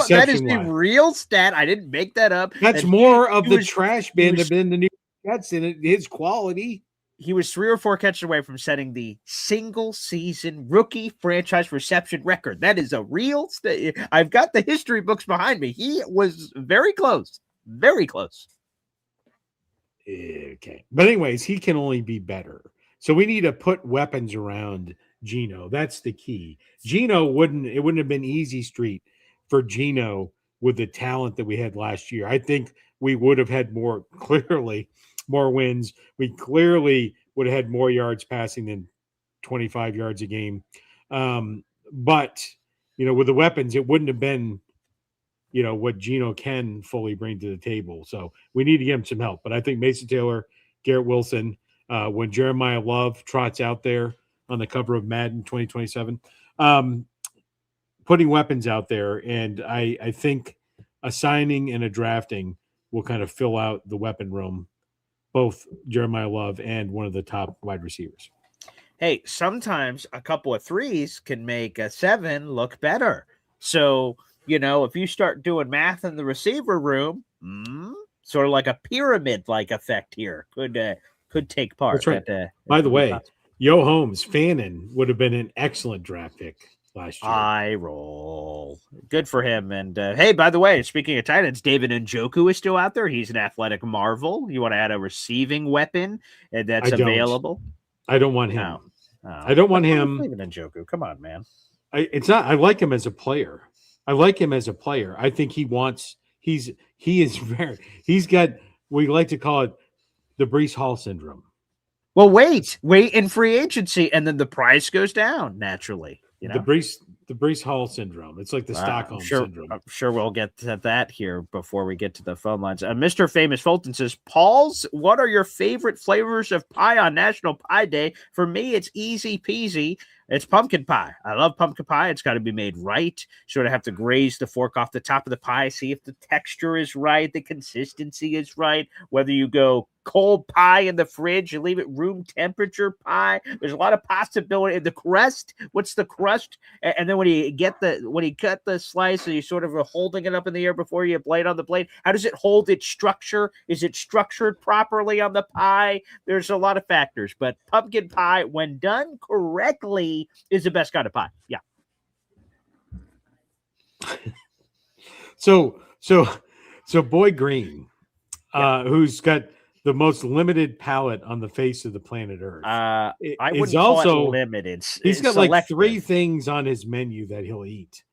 S1: that is the real stat. I didn't make that up.
S5: That's more of the trash bin than the New Jets in his quality.
S1: He was 3 or 4 catches away from setting the single-season rookie franchise reception record. That is a real I've got the history books behind me. He was very close. Very close.
S5: Okay. But anyways, he can only be better. So we need to put weapons around Geno. That's the key. It wouldn't have been easy street for Geno with the talent that we had last year. I think we would have had more wins. We clearly would have had more yards passing than 25 yards a game. But, with the weapons, it wouldn't have been, what Geno can fully bring to the table. So we need to give him some help. But I think Mason Taylor, Garrett Wilson, when Jeremiah Love trots out there on the cover of Madden 2027, putting weapons out there. And I think a signing and a drafting will kind of fill out the weapon room, both Jeremiah Love and one of the top wide receivers.
S1: Hey, sometimes a couple of 3s can make a 7 look better. So, if you start doing math in the receiver room, sort of like a pyramid-like effect here could take part.
S5: That's right. By the way, Yo Holmes, Fannin would have been an excellent draft pick last year.
S1: I roll. Good for him. And hey, by the way, speaking of tight ends, David Njoku is still out there. He's an athletic marvel. You want to add a receiving weapon and that's available?
S5: I don't want him.
S1: No.
S5: I don't want him.
S1: David Njoku. Come on, man.
S5: I like him as a player. I think he's got, we like to call it the Breece Hall syndrome.
S1: Well, wait in free agency, and then the price goes down naturally.
S5: The Breece Hall syndrome. It's like the Stockholm syndrome.
S1: I'm sure we'll get to that here before we get to the phone lines. Mr. Famous Fulton says, Pauls, what are your favorite flavors of pie on National Pie Day? For me, it's easy peasy. It's pumpkin pie. I love pumpkin pie. It's got to be made right. Sort of have to graze the fork off the top of the pie, see if the texture is right, the consistency is right. Whether you go cold pie in the fridge, you leave it room temperature pie. There's a lot of possibility. The crust, what's the crust? And then when you cut the slice, and you sort of are holding it up in the air before you blade on the blade, how does it hold its structure? Is it structured properly on the pie? There's a lot of factors, but pumpkin pie, when done correctly, is the best kind of pie. Yeah.
S5: So Boy Green, who's got the most limited palate on the face of the planet Earth.
S1: I
S5: is
S1: wouldn't call
S5: also
S1: it limited.
S5: He's got
S1: selective.
S5: like 3 things on his menu that he'll eat.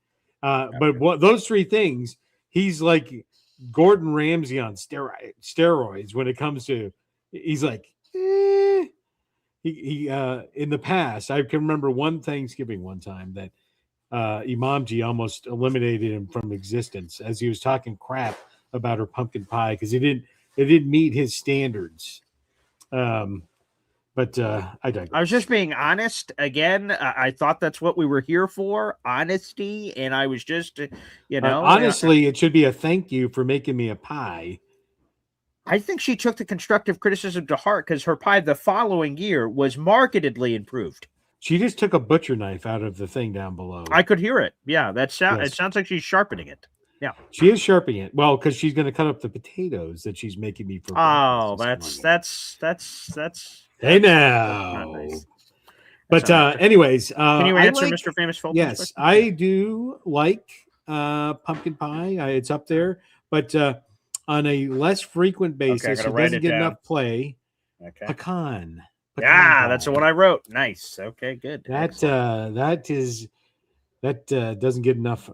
S5: But those 3 things, he's like Gordon Ramsay on steroids when it comes to. He's like, he in the past, I can remember one Thanksgiving one time that Imamji almost eliminated him from existence as he was talking crap about her pumpkin pie because it didn't meet his standards. But I digress.
S1: I was just being honest. Again, I thought that's what we were here for, honesty. And I was just,
S5: honestly, it should be a thank you for making me a pie.
S1: I think she took the constructive criticism to heart because her pie the following year was markedly improved.
S5: She just took a butcher knife out of the thing down below.
S1: I could hear it. Yeah, it sounds like she's sharpening it. Yeah,
S5: she is sharpening it. Well, because she's going to cut up the potatoes that she's making me for.
S1: Oh, that's.
S5: Hey now.
S1: Nice.
S5: But anyways,
S1: can you answer Mr. Famous Fulton's
S5: Yes,
S1: question?
S5: I do like pumpkin pie. It's up there, but on a less frequent basis, it doesn't get enough play.
S1: Okay.
S5: Pecan
S1: Yeah, that's the one I wrote. Nice. Okay, good.
S5: That doesn't get enough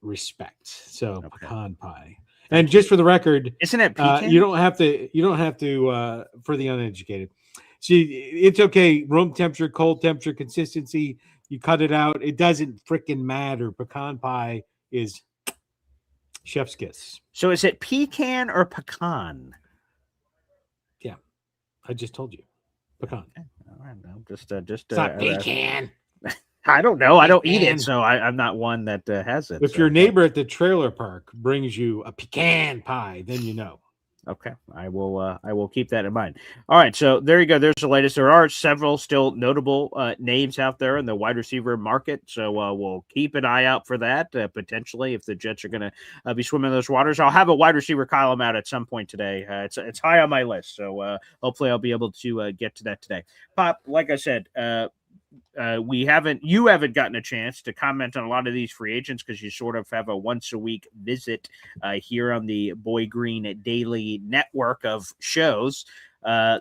S5: respect. So pecan pie. And just for the record,
S1: isn't it pecan?
S5: You don't have to for the uneducated. See, it's okay. Room temperature, cold temperature, consistency. You cut it out. It doesn't freaking matter. Pecan pie is chef's kiss.
S1: So is it pecan or pecan?
S5: Yeah, I just told you, pecan.
S1: Okay. All right, no, just
S5: it's not pecan.
S1: I don't know. I don't eat it, so I'm not one that has it.
S5: If your neighbor at the trailer park brings you a pecan pie, then you know.
S1: Okay, I will keep that in mind. All right, so there you go. There's the latest. There are several still notable names out there in the wide receiver market, so we'll keep an eye out for that. Potentially, if the Jets are going to be swimming those waters, I'll have a wide receiver column out at some point today. It's high on my list, so hopefully I'll be able to get to that today. Pop, like I said. You haven't gotten a chance to comment on a lot of these free agents because you sort of have a once a week visit here on the Boy Green Daily network of shows.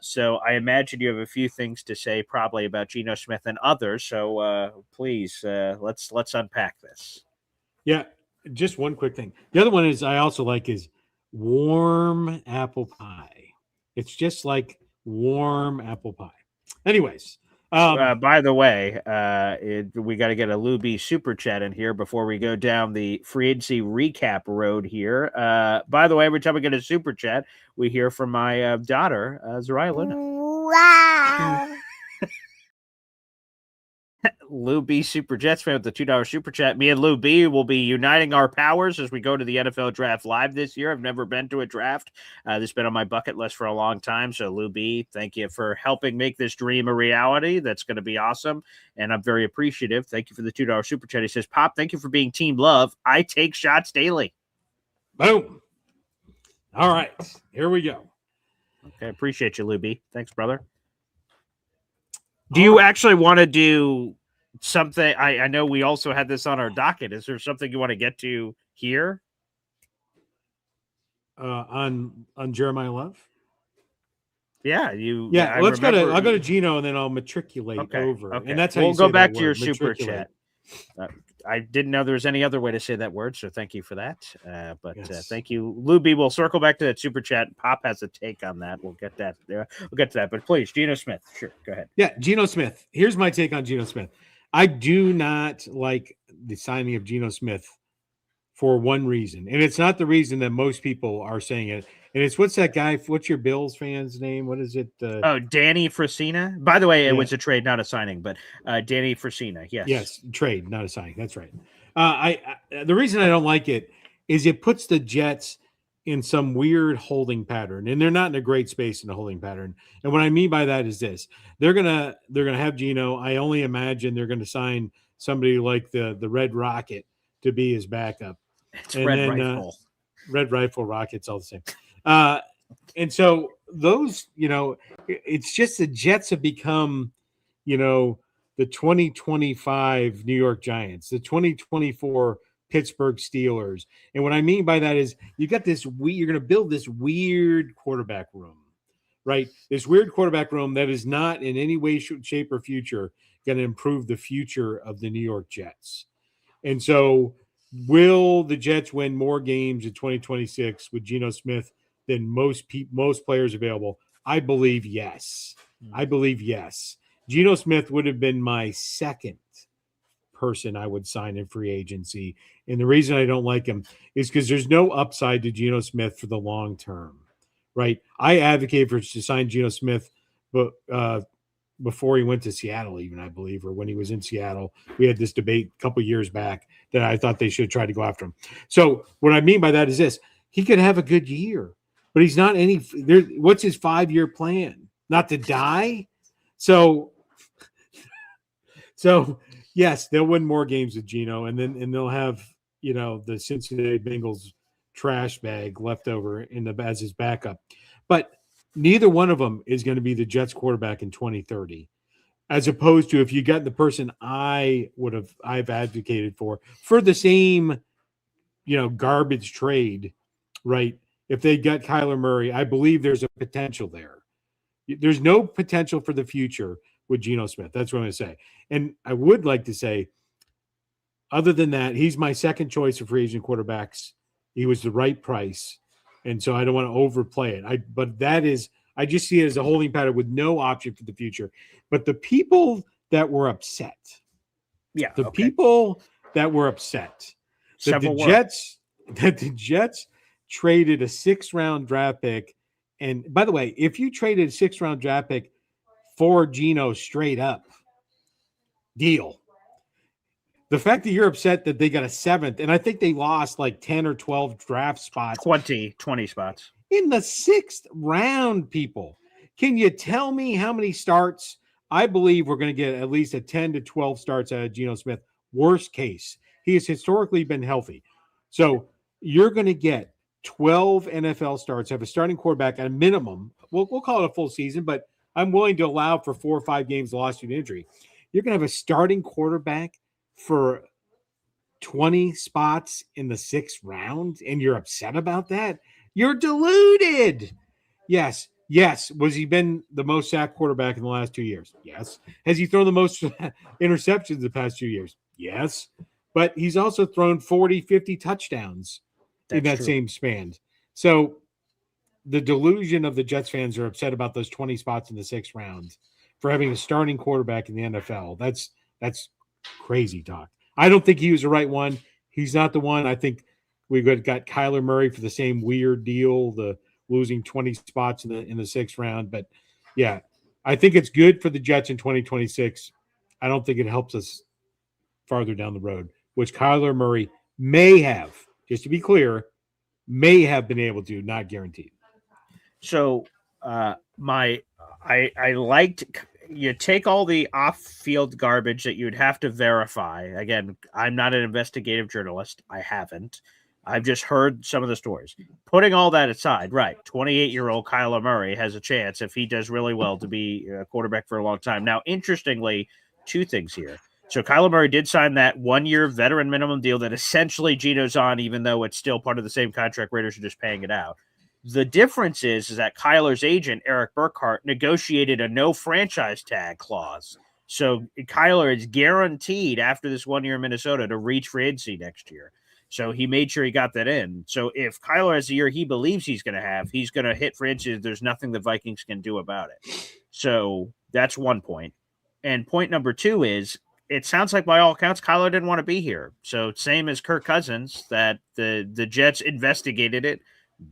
S1: So I imagine you have a few things to say probably about Geno Smith and others. So please, let's unpack this.
S5: Yeah, just one quick thing. The other one is I also like is warm apple pie. It's just like warm apple pie. Anyways.
S1: By the way, we got to get a Lou B super chat in here before we go down the free agency recap road here. By the way, every time we get a super chat, we hear from my daughter, Zariah Luna.
S7: Wow.
S1: Lou B Super Jets fan with the $2 super chat. Me and Lou B will be uniting our powers as we go to the NFL draft live this year. I've never been to a draft. This has been on my bucket list for a long time. So Lou B, thank you for helping make this dream a reality. That's going to be awesome. And I'm very appreciative. Thank you for the $2 super chat. He says, Pop, thank you for being team love. I take shots daily.
S5: Boom. All right, here we go.
S1: Okay. Appreciate you, Lou B. Thanks, brother. Do you actually want to do something? I know we also had this on our docket. Is there something you want to get to here?
S5: On Jeremiah Love?
S1: Yeah,
S5: I'll go to Geno and then I'll matrculate over.
S1: Okay.
S5: And that's how
S1: we'll
S5: you
S1: go
S5: say
S1: back
S5: that
S1: to your
S5: word,
S1: super chat. I didn't know there was any other way to say that word, so thank you for that. Yes. Thank you, Luby. We'll circle back to that super chat. Pop has a take on that. We'll get that there. We'll get to that. But please, Geno Smith. Sure, go ahead.
S5: Yeah, Geno Smith. Here's my take on Geno Smith. I do not like the signing of Geno Smith for one reason, and it's not the reason that most people are saying it. And it's what's that guy? What's your Bills fan's name? What is it?
S1: Oh, Danny Frisina. By the way, it
S5: Yeah.
S1: was a trade, not a signing, but Danny Frisina. Yes.
S5: Yes, trade, not a signing. That's right. The reason I don't like it is it puts the Jets in some weird holding pattern, and they're not in a great space in the holding pattern. And what I mean by that is this: they're gonna have Geno. I only imagine they're gonna sign somebody like the Red Rocket to be his backup.
S1: It's
S5: And
S1: Red
S5: then,
S1: Rifle.
S5: Red Rifle, Rockets, all the same. And so those, it's just the Jets have become, the 2025 New York Giants, the 2024 Pittsburgh Steelers. And what I mean by that is you got this you're going to build this weird quarterback room, right? This weird quarterback room that is not in any way, shape, or future going to improve the future of the New York Jets. And so will the Jets win more games in 2026 with Geno Smith than most players available? I believe yes. I believe yes. Geno Smith would have been my second person I would sign in free agency. And the reason I don't like him is because there's no upside to Geno Smith for the long term, right? I advocate to sign Geno Smith, but before he went to Seattle, even, I believe, or when he was in Seattle. We had this debate a couple years back that I thought they should try to go after him. So what I mean by that is this: he could have a good year, but he's not what's his 5-year plan? Not to die? So yes, they'll win more games with Geno, and they'll have, the Cincinnati Bengals trash bag left over as his backup. But neither one of them is going to be the Jets quarterback in 2030, as opposed to if you got the person I've advocated for the same, garbage trade, right? If they got Kyler Murray, I believe there's a potential there. There's no potential for the future with Geno Smith. That's what I'm going to say. And I would like to say, other than that, he's my second choice of free agent quarterbacks. He was the right price. And so I don't want to overplay it. But I just see it as a holding pattern with no option for the future. But the people that were upset, people that were upset that the Jets traded a 6th-round draft pick. And by the way, if you traded a 6th-round draft pick for Geno straight up, deal. The fact that you're upset that they got a 7th, and I think they lost like 10 or 12 draft spots.
S1: 20 spots.
S5: In the 6th round, people. Can you tell me how many starts? I believe we're going to get at least a 10 to 12 starts out of Geno Smith. Worst case. He has historically been healthy. So you're going to get 12 NFL starts, have a starting quarterback at a minimum. We'll call it a full season, but I'm willing to allow for 4 or 5 games lost due to injury. You're going to have a starting quarterback for 20 spots in the 6th round, and you're upset about that? You're deluded. Yes. Was he been the most sacked quarterback in the last 2 years? Yes. Has he thrown the most interceptions the past 2 years? Yes. But he's also thrown 40, 50 touchdowns in that same span. So the delusion of the Jets fans are upset about those 20 spots in the 6th round for having a starting quarterback in the NFL. That's crazy talk. I don't think he was the right one. He's not the one. I think we've got Kyler Murray for the same weird deal, the losing 20 spots in the 6th round. But yeah, I think it's good for the Jets in 2026. I don't think it helps us farther down the road, which Kyler Murray may have, just to be clear, may have been able to, not guaranteed.
S1: So I liked, you take all the off-field garbage that you'd have to verify. Again, I'm not an investigative journalist. I haven't. I've just heard some of the stories. Putting all that aside, right, 28-year-old Kyler Murray has a chance, if he does really well, to be a quarterback for a long time. Now, interestingly, 2 things here. So Kyler Murray did sign that 1-year veteran minimum deal that essentially Geno's on, even though it's still part of the same contract. Raiders are just paying it out. The difference is that Kyler's agent, Eric Burkhart, negotiated a no franchise tag clause. So Kyler is guaranteed after this 1 year in Minnesota to reach free agency next year. So he made sure he got that in. So if Kyler has the year he believes he's going to have, he's going to hit free agency. There's nothing the Vikings can do about it. So that's one point. And point number 2 is, it sounds like by all accounts, Kyler didn't want to be here. So same as Kirk Cousins, that the Jets investigated it,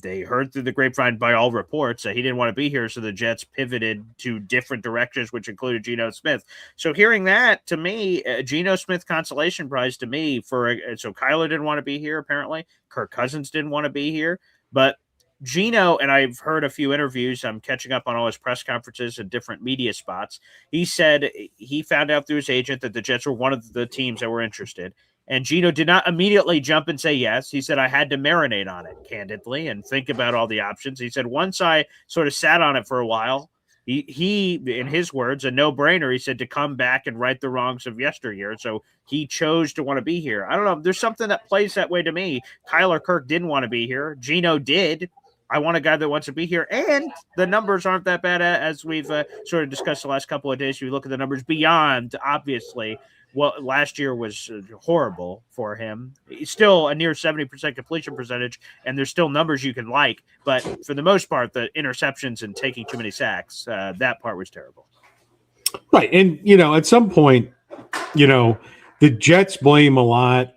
S1: they heard through the grapevine by all reports that he didn't want to be here. So the Jets pivoted to different directions, which included Geno Smith. So hearing that, to me, Geno Smith consolation prize to me so Kyler didn't want to be here. Apparently Kirk Cousins didn't want to be here, but Geno, and I've heard a few interviews, I'm catching up on all his press conferences and different media spots. He said he found out through his agent that the Jets were one of the teams that were interested. And Geno did not immediately jump and say yes. He said, I had to marinate on it, candidly, and think about all the options. He said, once I sort of sat on it for a while, he in his words, a no-brainer, he said, to come back and right the wrongs of yesteryear. So he chose to want to be here. I don't know. There's something that plays that way to me. Kyler Kirk didn't want to be here. Geno did. I want a guy that wants to be here, and the numbers aren't that bad, as we've sort of discussed the last couple of days. You look at the numbers beyond, obviously, what last year was horrible for him. He's still a near 70% completion percentage, and there's still numbers you can like, but for the most part, the interceptions and taking too many sacks, that part was terrible.
S5: Right, and, at some point, the Jets blame a lot,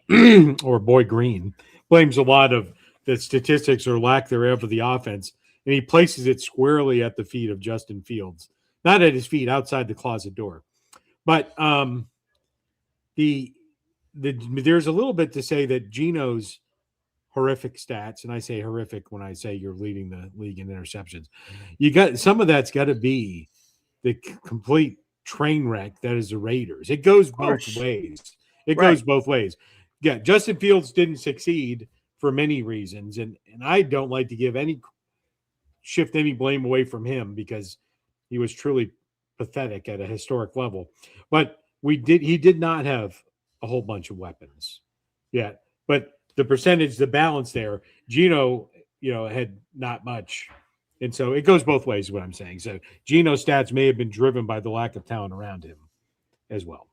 S5: or Boy Green blames a lot of the statistics or lack thereof of the offense, and he places it squarely at the feet of Justin Fields, not at his feet, outside the closet door. But there's a little bit to say that Geno's horrific stats, and I say horrific when I say you're leading the league in interceptions. You got some of that's got to be the complete train wreck that is the Raiders. It goes both ways. It goes both ways. Yeah, Justin Fields didn't succeed for many reasons, and I don't like to shift any blame away from him because he was truly pathetic at a historic level. But he did not have a whole bunch of weapons yet. But the percentage, the balance there, Geno, had not much. And so it goes both ways, is what I'm saying. So Geno's stats may have been driven by the lack of talent around him as well.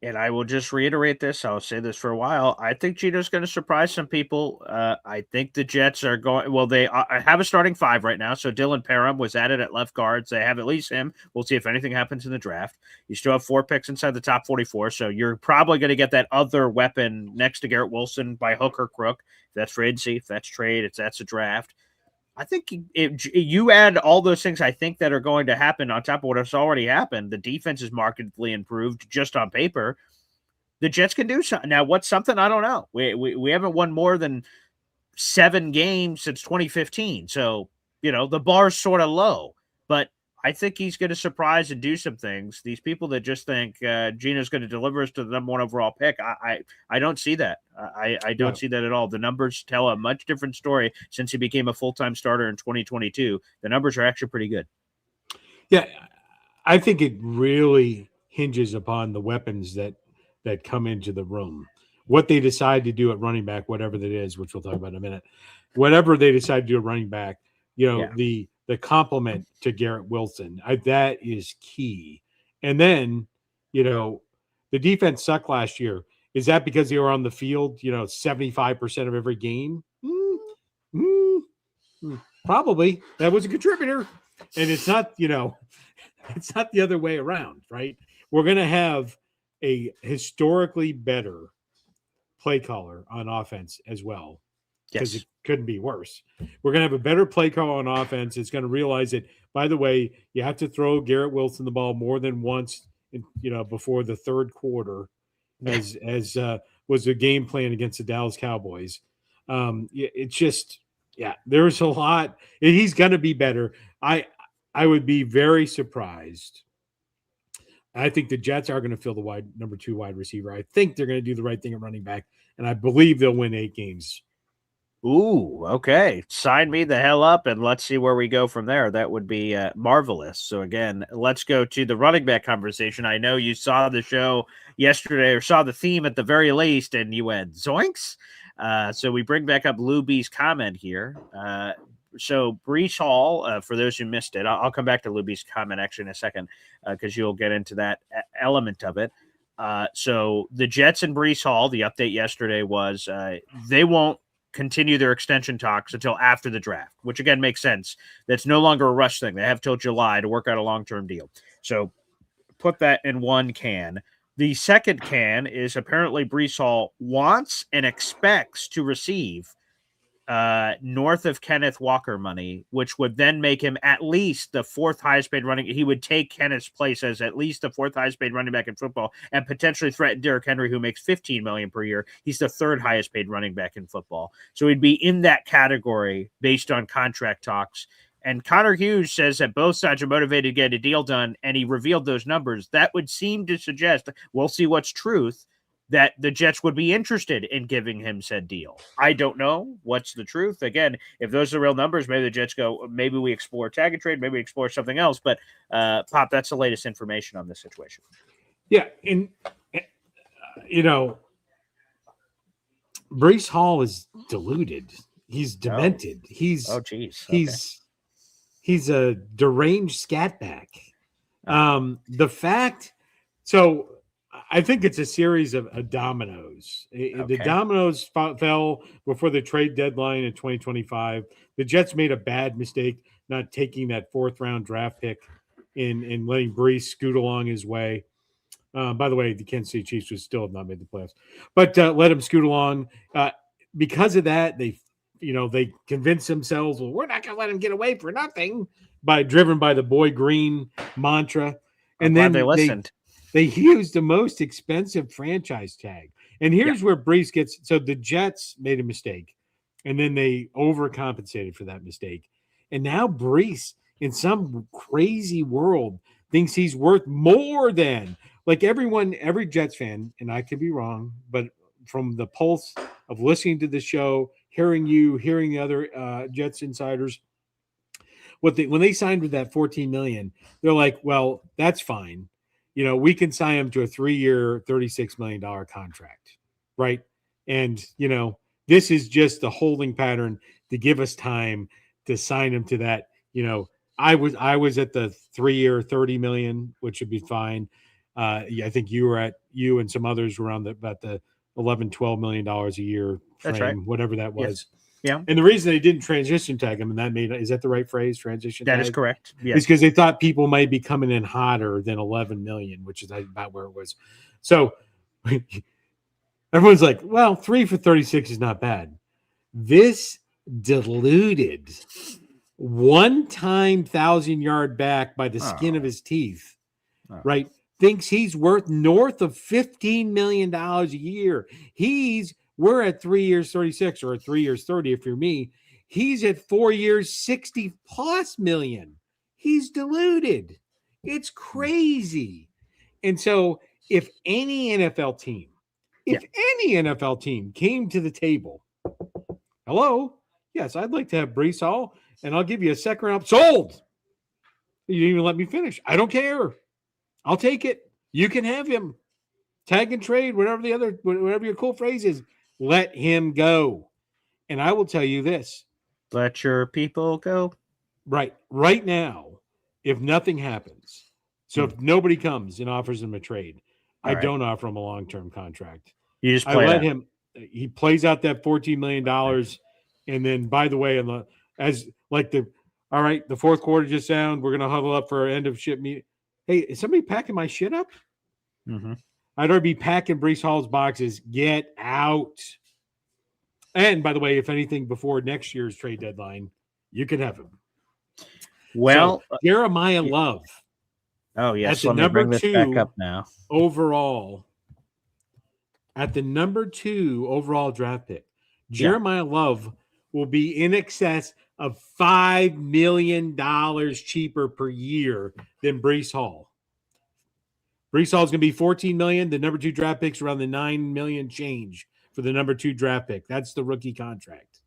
S1: And I will just reiterate this. I'll say this for a while. I think Geno's going to surprise some people. I think the Jets are going – well, they have a starting five right now. So Dylan Parham was added at left guard. So they have at least him. We'll see if anything happens in the draft. You still have 4 picks inside the top 44. So you're probably going to get that other weapon next to Garrett Wilson by hook or crook. If that's free agency, if that's trade, if that's a draft. I think if you add all those things I think that are going to happen on top of what has already happened, the defense is markedly improved just on paper. The Jets can do something. Now, what's something? I don't know. We haven't won more than 7 games since 2015. So, the bar's sort of low. But I think he's going to surprise and do some things. These people that just think Geno's going to deliver us to the number 1 overall pick, I don't see that. I don't see that at all. The numbers tell a much different story since he became a full-time starter in 2022. The numbers are actually pretty good.
S5: Yeah, I think it really hinges upon the weapons that come into the room. What they decide to do at running back, whatever that is, which we'll talk about in a minute, whatever they decide to do at running back, the compliment to Garrett Wilson, that is key. And then, the defense sucked last year. Is that because they were on the field, 75% of every game? Probably. That was a contributor. And it's not, it's not the other way around, right? We're going to have a historically better play caller on offense as well. Because it couldn't be worse. We're going to have a better play call on offense. It's going to realize that, by the way, you have to throw Garrett Wilson the ball more than once, before the third quarter, as was the game plan against the Dallas Cowboys. It's just, there's a lot. And he's going to be better. I would be very surprised. I think the Jets are going to fill the number 2 wide receiver. I think they're going to do the right thing at running back, and I believe they'll win 8 games.
S1: Ooh, okay. Sign me the hell up, and let's see where we go from there. That would be marvelous. So, again, let's go to the running back conversation. I know you saw the show yesterday, or saw the theme at the very least, and you went, zoinks? So we bring back up Lou B's comment here. So Breece Hall, for those who missed it, I'll come back to Lou B's comment actually in a second because you'll get into that element of it. So the Jets and Breece Hall, the update yesterday was they won't continue their extension talks until after the draft, which again makes sense. That's no longer a rush thing. They have till July to work out a long-term deal. So put that in one can. The second can is apparently Breece Hall wants and expects to receive north of Kenneth Walker money, which would then make him at least the fourth highest paid running. He would take Kenneth's place as at least the fourth highest paid running back in football, and potentially threaten Derrick Henry, who makes $15 million per year. He's the third highest paid running back in football, so he'd be in that category based on contract talks. And Connor Hughes says that both sides are motivated to get a deal done, and he revealed those numbers. That would seem to suggest, we'll see what's truth, that the Jets would be interested in giving him said deal. I don't know what's the truth. Again, if those are real numbers, maybe the Jets go, maybe we explore tag and trade, maybe we explore something else. But, Pop, that's the latest information on this situation.
S5: Yeah, and, Breece Hall is deluded. He's demented. He's a deranged scatback. So I think it's a series of dominoes. The dominoes fell before the trade deadline in 2025. The Jets made a bad mistake not taking that fourth-round draft pick and letting Breece scoot along his way. By the way, the Kansas City Chiefs would still have not made the playoffs, but let him scoot along. Because of that, they convinced themselves, well, we're not going to let him get away for nothing, driven by the Boy Green mantra. And then
S1: they listened.
S5: They used the most expensive franchise tag. And here's where Breece gets – so the Jets made a mistake, and then they overcompensated for that mistake. And now Breece, in some crazy world, thinks he's worth more than – like every Jets fan, and I could be wrong, but from the pulse of listening to the show, hearing the other Jets insiders, when they signed with that $14 million, they're like, well, that's fine. We can sign him to a 3-year, $36 million contract, right? And, this is just the holding pattern to give us time to sign him to that. I was at the 3-year, $30 million, which would be fine. I think you and some others were about the $11, $12 million a year frame,
S1: That's right.
S5: Whatever that was.
S1: Yeah.
S5: And the reason they didn't transition tag him, and is that the right phrase? Transition
S1: That
S5: tag?
S1: is correct.
S5: Yes. It's because they thought people might be coming in hotter than 11 million, which is about where it was. So everyone's like, well, 3 for 36 is not bad. This deluded one-time 1,000-yard back by the skin of his teeth, right? Thinks he's worth north of $15 million a year. We're at 3 years, 36, or 3 years, 30 if you're me. He's at 4 years, 60 plus million. He's deluded. It's crazy. And so if any NFL team came to the table, hello, yes, I'd like to have Breece Hall, and I'll give you a second round. Sold. You didn't even let me finish. I don't care. I'll take it. You can have him. Tag and trade, whatever your cool phrase is. Let him go. And I will tell you this.
S1: Let your people go.
S5: Right now, if nothing happens, so if nobody comes and offers him a trade, I don't offer him a long-term contract.
S1: You just
S5: let him. He plays out that $14 million. And then, by the way, all right, the fourth quarter just sound. We're going to huddle up for our end of ship meeting. Hey, is somebody packing my shit up?
S1: Mm-hmm.
S5: I'd already be packing Breece Hall's boxes. Get out. And by the way, if anything before next year's trade deadline, you can have him.
S1: Well,
S5: Jeremiah Love.
S1: Oh, yes.
S5: Let me bring
S1: this back up now.
S5: Overall, at the number 2 overall draft pick, Jeremiah Love will be in excess of $5 million cheaper per year than Breece Hall. Breece Hall is going to be $14 million. The number 2 draft pick's around the $9 million change for the number 2 draft pick. That's the rookie contract.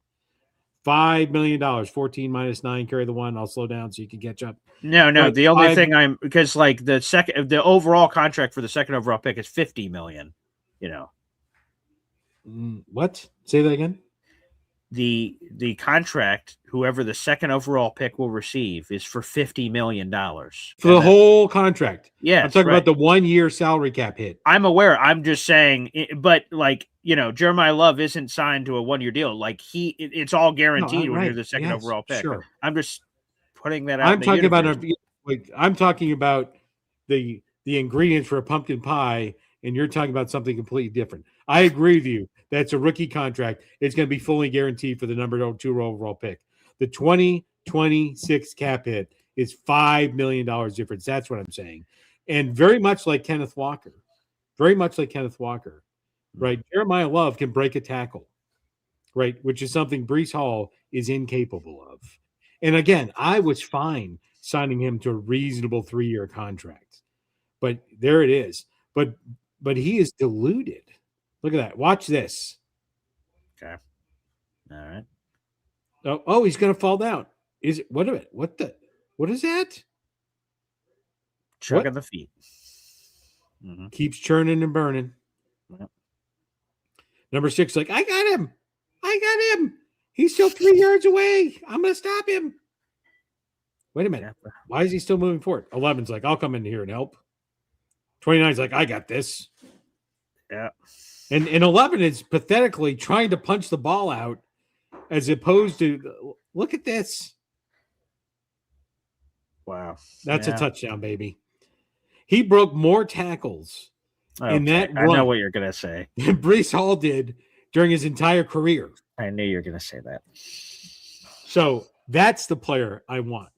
S5: $5 million, 14 minus 9, carry the 1. I'll slow down so you can catch up.
S1: No. Right, the only thing because like the overall contract for the second overall pick is $50 million.
S5: What? Say that again.
S1: The contract, whoever the second overall pick will receive, is for $50 million
S5: for the whole contract.
S1: Yeah,
S5: I'm talking about the 1 year salary cap hit.
S1: I'm aware. I'm just saying, but Jeremiah Love isn't signed to a 1 year deal. Like it's all guaranteed when you're the second overall pick. Sure. I'm just putting that out.
S5: I'm talking about the ingredients for a pumpkin pie, and you're talking about something completely different. I agree with you. that's a rookie contract. It's going to be fully guaranteed for the number 2 overall pick. The 2026 cap hit is $5 million difference. That's what I'm saying. And very much like Kenneth Walker, right? Jeremiah Love can break a tackle, right? Which is something Breece Hall is incapable of. And again, I was fine signing him to a reasonable 3-year contract, but there it is. But he is deluded. Look at that. Watch this.
S1: Okay. All right.
S5: Oh, he's going to fall down. Is it? What is that?
S1: Chugging the feet. Mm-hmm.
S5: Keeps churning and burning.
S1: Yep.
S5: Number 6, like, I got him. He's still 3 yards away. I'm going to stop him. Wait a minute. Why is he still moving forward? 11's like, I'll come in here and help. 29's like, I got this.
S1: Yeah.
S5: And 11 is pathetically trying to punch the ball out as opposed to, look at this.
S1: Wow.
S5: That's a touchdown, baby. He broke more tackles in that run.
S1: I know what you're going to say.
S5: Than Breece Hall did during his entire career.
S1: I knew you were going to say that.
S5: So that's the player I want.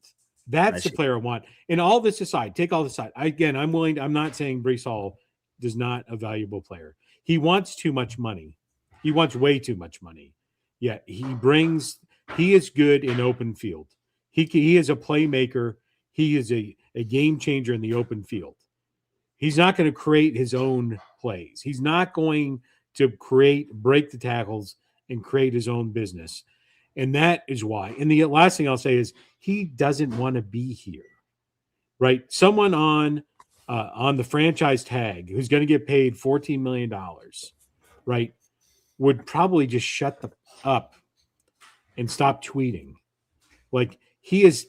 S5: That's the player I want. And all this aside, take all this aside. I'm not saying Breece Hall is not a valuable player. He wants too much money. He wants way too much money. Yeah, he is good in open field. He is a playmaker. He is a game changer in the open field. He's not going to create his own plays. He's not going to break the tackles and create his own business. And that is why. And the last thing I'll say is he doesn't want to be here, right? Someone on the franchise tag who's going to get paid $14 million, right, would probably just shut up and stop tweeting. Like, he is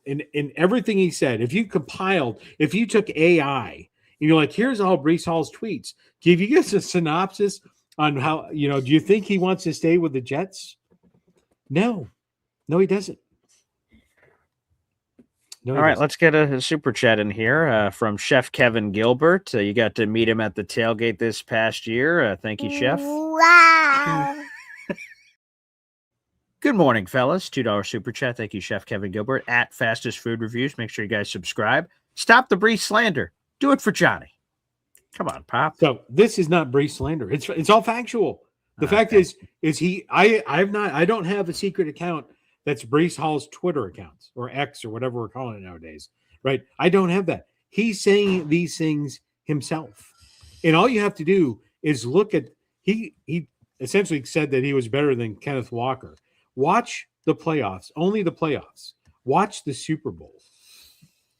S5: in everything he said. If you took AI and you're like, here's all Breece Hall's tweets, give you guys a synopsis on how, do you think he wants to stay with the Jets? No, he doesn't.
S1: All right, let's get a super chat in here from Chef Kevin Gilbert. You got to meet him at the tailgate this past year. Thank you, Chef.
S7: Wow.
S1: Good morning, fellas. $2 super chat. Thank you, Chef Kevin Gilbert at Fastest Food Reviews. Make sure you guys subscribe. Stop the Breece slander. Do it for Johnny. Come on, Pop.
S5: So this is not Breece slander. It's all factual. The fact is I don't have a secret account that's Breece Hall's Twitter account or X or whatever we're calling it nowadays, right? I don't have that. He's saying these things himself. And all you have to do is look at he essentially said that he was better than Kenneth Walker. Watch the playoffs, only the playoffs. Watch the Super Bowl,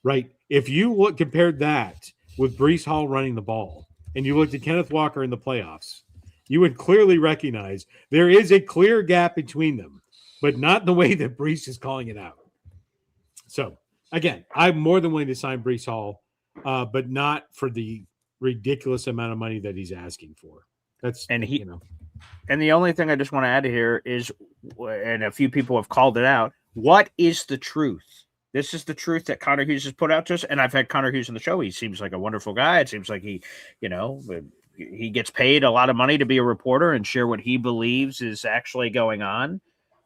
S5: right? If you compared that with Breece Hall running the ball and you looked at Kenneth Walker in the playoffs, you would clearly recognize there is a clear gap between them, but not the way that Breece is calling it out. So, again, I'm more than willing to sign Breece Hall, but not for the ridiculous amount of money that he's asking for. And the only thing I just want to add here is, and a few people have called it out, what is the truth? This is the truth that Connor Hughes has put out to us, and I've had Connor Hughes on the show. He seems like a wonderful guy. It seems like he gets paid a lot of money to be a reporter and share what he believes is actually going on.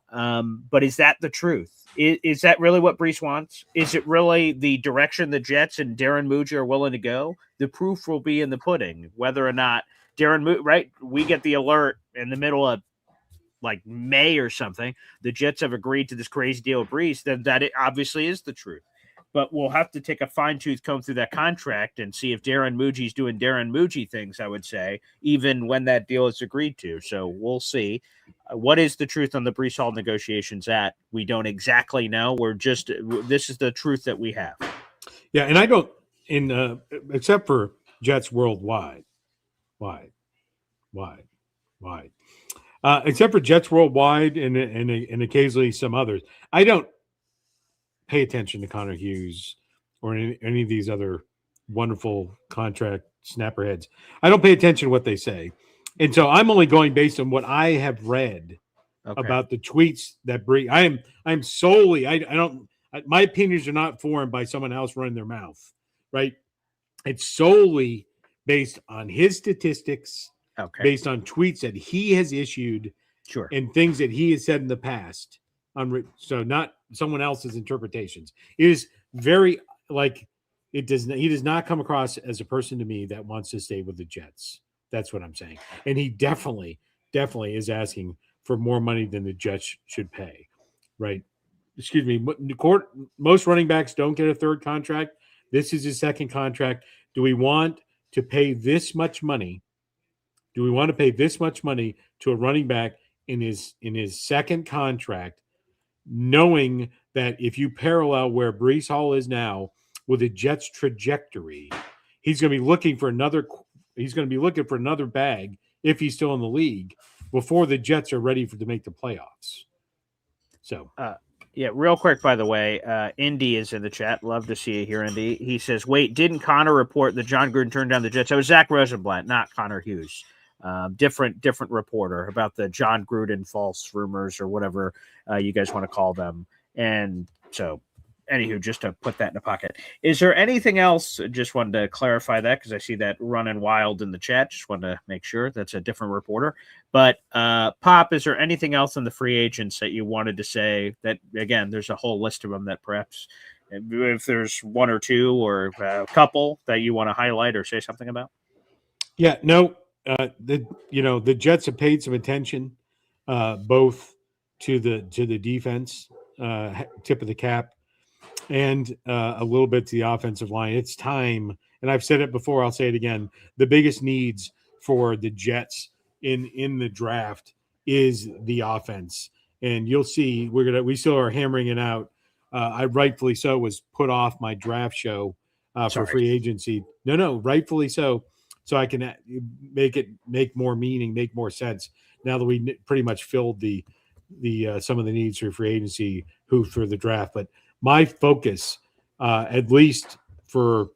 S5: But is that the truth? Is that really what Breece wants? Is it really the direction the Jets and Darren Muji are willing to go? The proof will be in the pudding, whether or not we get the alert in the middle of like May or something, the Jets have agreed to this crazy deal with Breece, then that it obviously is the truth. But we'll have to take a fine-tooth comb through that contract and see if Darren Muji's doing Darren Muji things, I would say, even when that deal is agreed to. So we'll see. What is the truth on the Breece Hall negotiations at? We don't exactly know. This is the truth that we have. Yeah, and I don't, except for Jets Worldwide. Except for Jets Worldwide and occasionally some others. I don't pay attention to Connor Hughes or any of these other wonderful contract snapperheads. I don't pay attention to what they say. And so I'm only going based on what I have read about the tweets that Breece. I'm solely, my opinions are not formed by someone else running their mouth, right? It's solely based on his statistics
S1: Okay.
S5: based on tweets that he has issued
S1: Sure.
S5: and things that he has said in the past. So not someone else's interpretations. It is very like it does. He does not come across as a person to me that wants to stay with the Jets. That's what I'm saying. And he definitely is asking for more money than the Jets should pay. Right. Excuse me. Most running backs don't get a third contract. This is his second contract. Do we want to pay this much money? Do we want to pay this much money to a running back in his second contract, knowing that if you parallel where Breece Hall is now with the Jets' trajectory, he's going to be looking for another. He's going to be looking for another bag if he's still in the league before the Jets are ready to make the playoffs. So,
S1: yeah, real quick, by the way, Indy is in the chat. Love to see you here, Indy. He says, wait, didn't Connor report that John Gruden turned down the Jets? That was Zach Rosenblatt, not Connor Hughes. Different reporter about the John Gruden false rumors or whatever you guys want to call them. And so, anywho, just to put that in the pocket. Is there anything else? Just wanted to clarify that because I see that running wild in the chat. Just wanted to make sure that's a different reporter. But Pop, is there anything else in the free agents that you wanted to say? That again, there's a whole list of them that perhaps, if there's one or two or a couple that you want to highlight or say something about.
S5: yeah, no. The Jets have paid some attention, both to the defense, tip of the cap, and a little bit to the offensive line. It's time, and I've said it before, I'll say it again. The biggest needs for the Jets in the draft is the offense, and you'll see we still are hammering it out. I rightfully so was put off my draft show for free agency. No, rightfully so. So I can make more meaning, make more sense. Now that we pretty much filled the some of the needs for free agency, for the draft. But my focus, at least for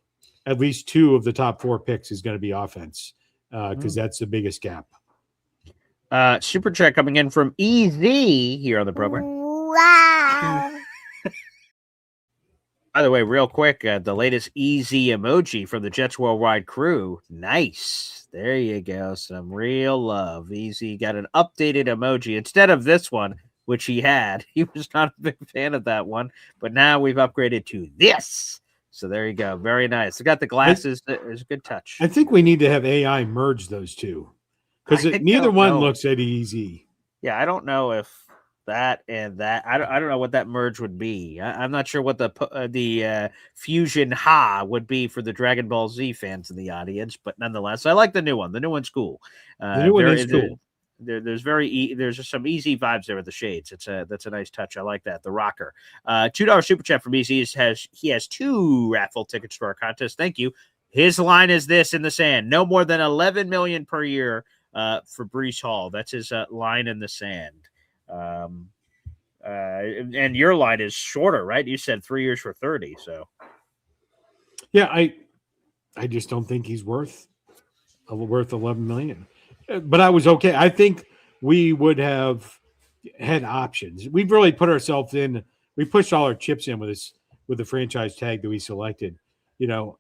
S5: at least two of the top four picks, is going to be offense because that's the biggest gap.
S1: Super chat coming in from EZ here on the program.
S7: Wow.
S1: By the way, real quick, the latest easy emoji from the Jets Worldwide crew. Nice. There you go. Some real love. Easy got an updated emoji instead of this one, which he had. He was not a big fan of that one, but now we've upgraded to this. So there you go. Very nice. I got the glasses. It's a good touch.
S5: I think we need to have AI merge those two because neither one looks that easy.
S1: Yeah, I don't know if that and that. I don't know what that merge would be. I'm not sure what the fusion would be for the Dragon Ball Z fans in the audience, but nonetheless, I like the new one. The new one's cool.
S5: The new one is cool.
S1: There's just some easy vibes there with the shades. That's a nice touch. I like that. The rocker. $2 super chat from Easy he has 2 raffle tickets for our contest. Thank you. His line is this in the sand: no more than $11 million per year for Breece Hall. That's his line in the sand. And your line is shorter, right? You said 3 years for 30. So
S5: yeah, I just don't think he's worth 11 million. But I was okay. I think we would have had options. We've really put ourselves in. We pushed all our chips in with the franchise tag that we selected.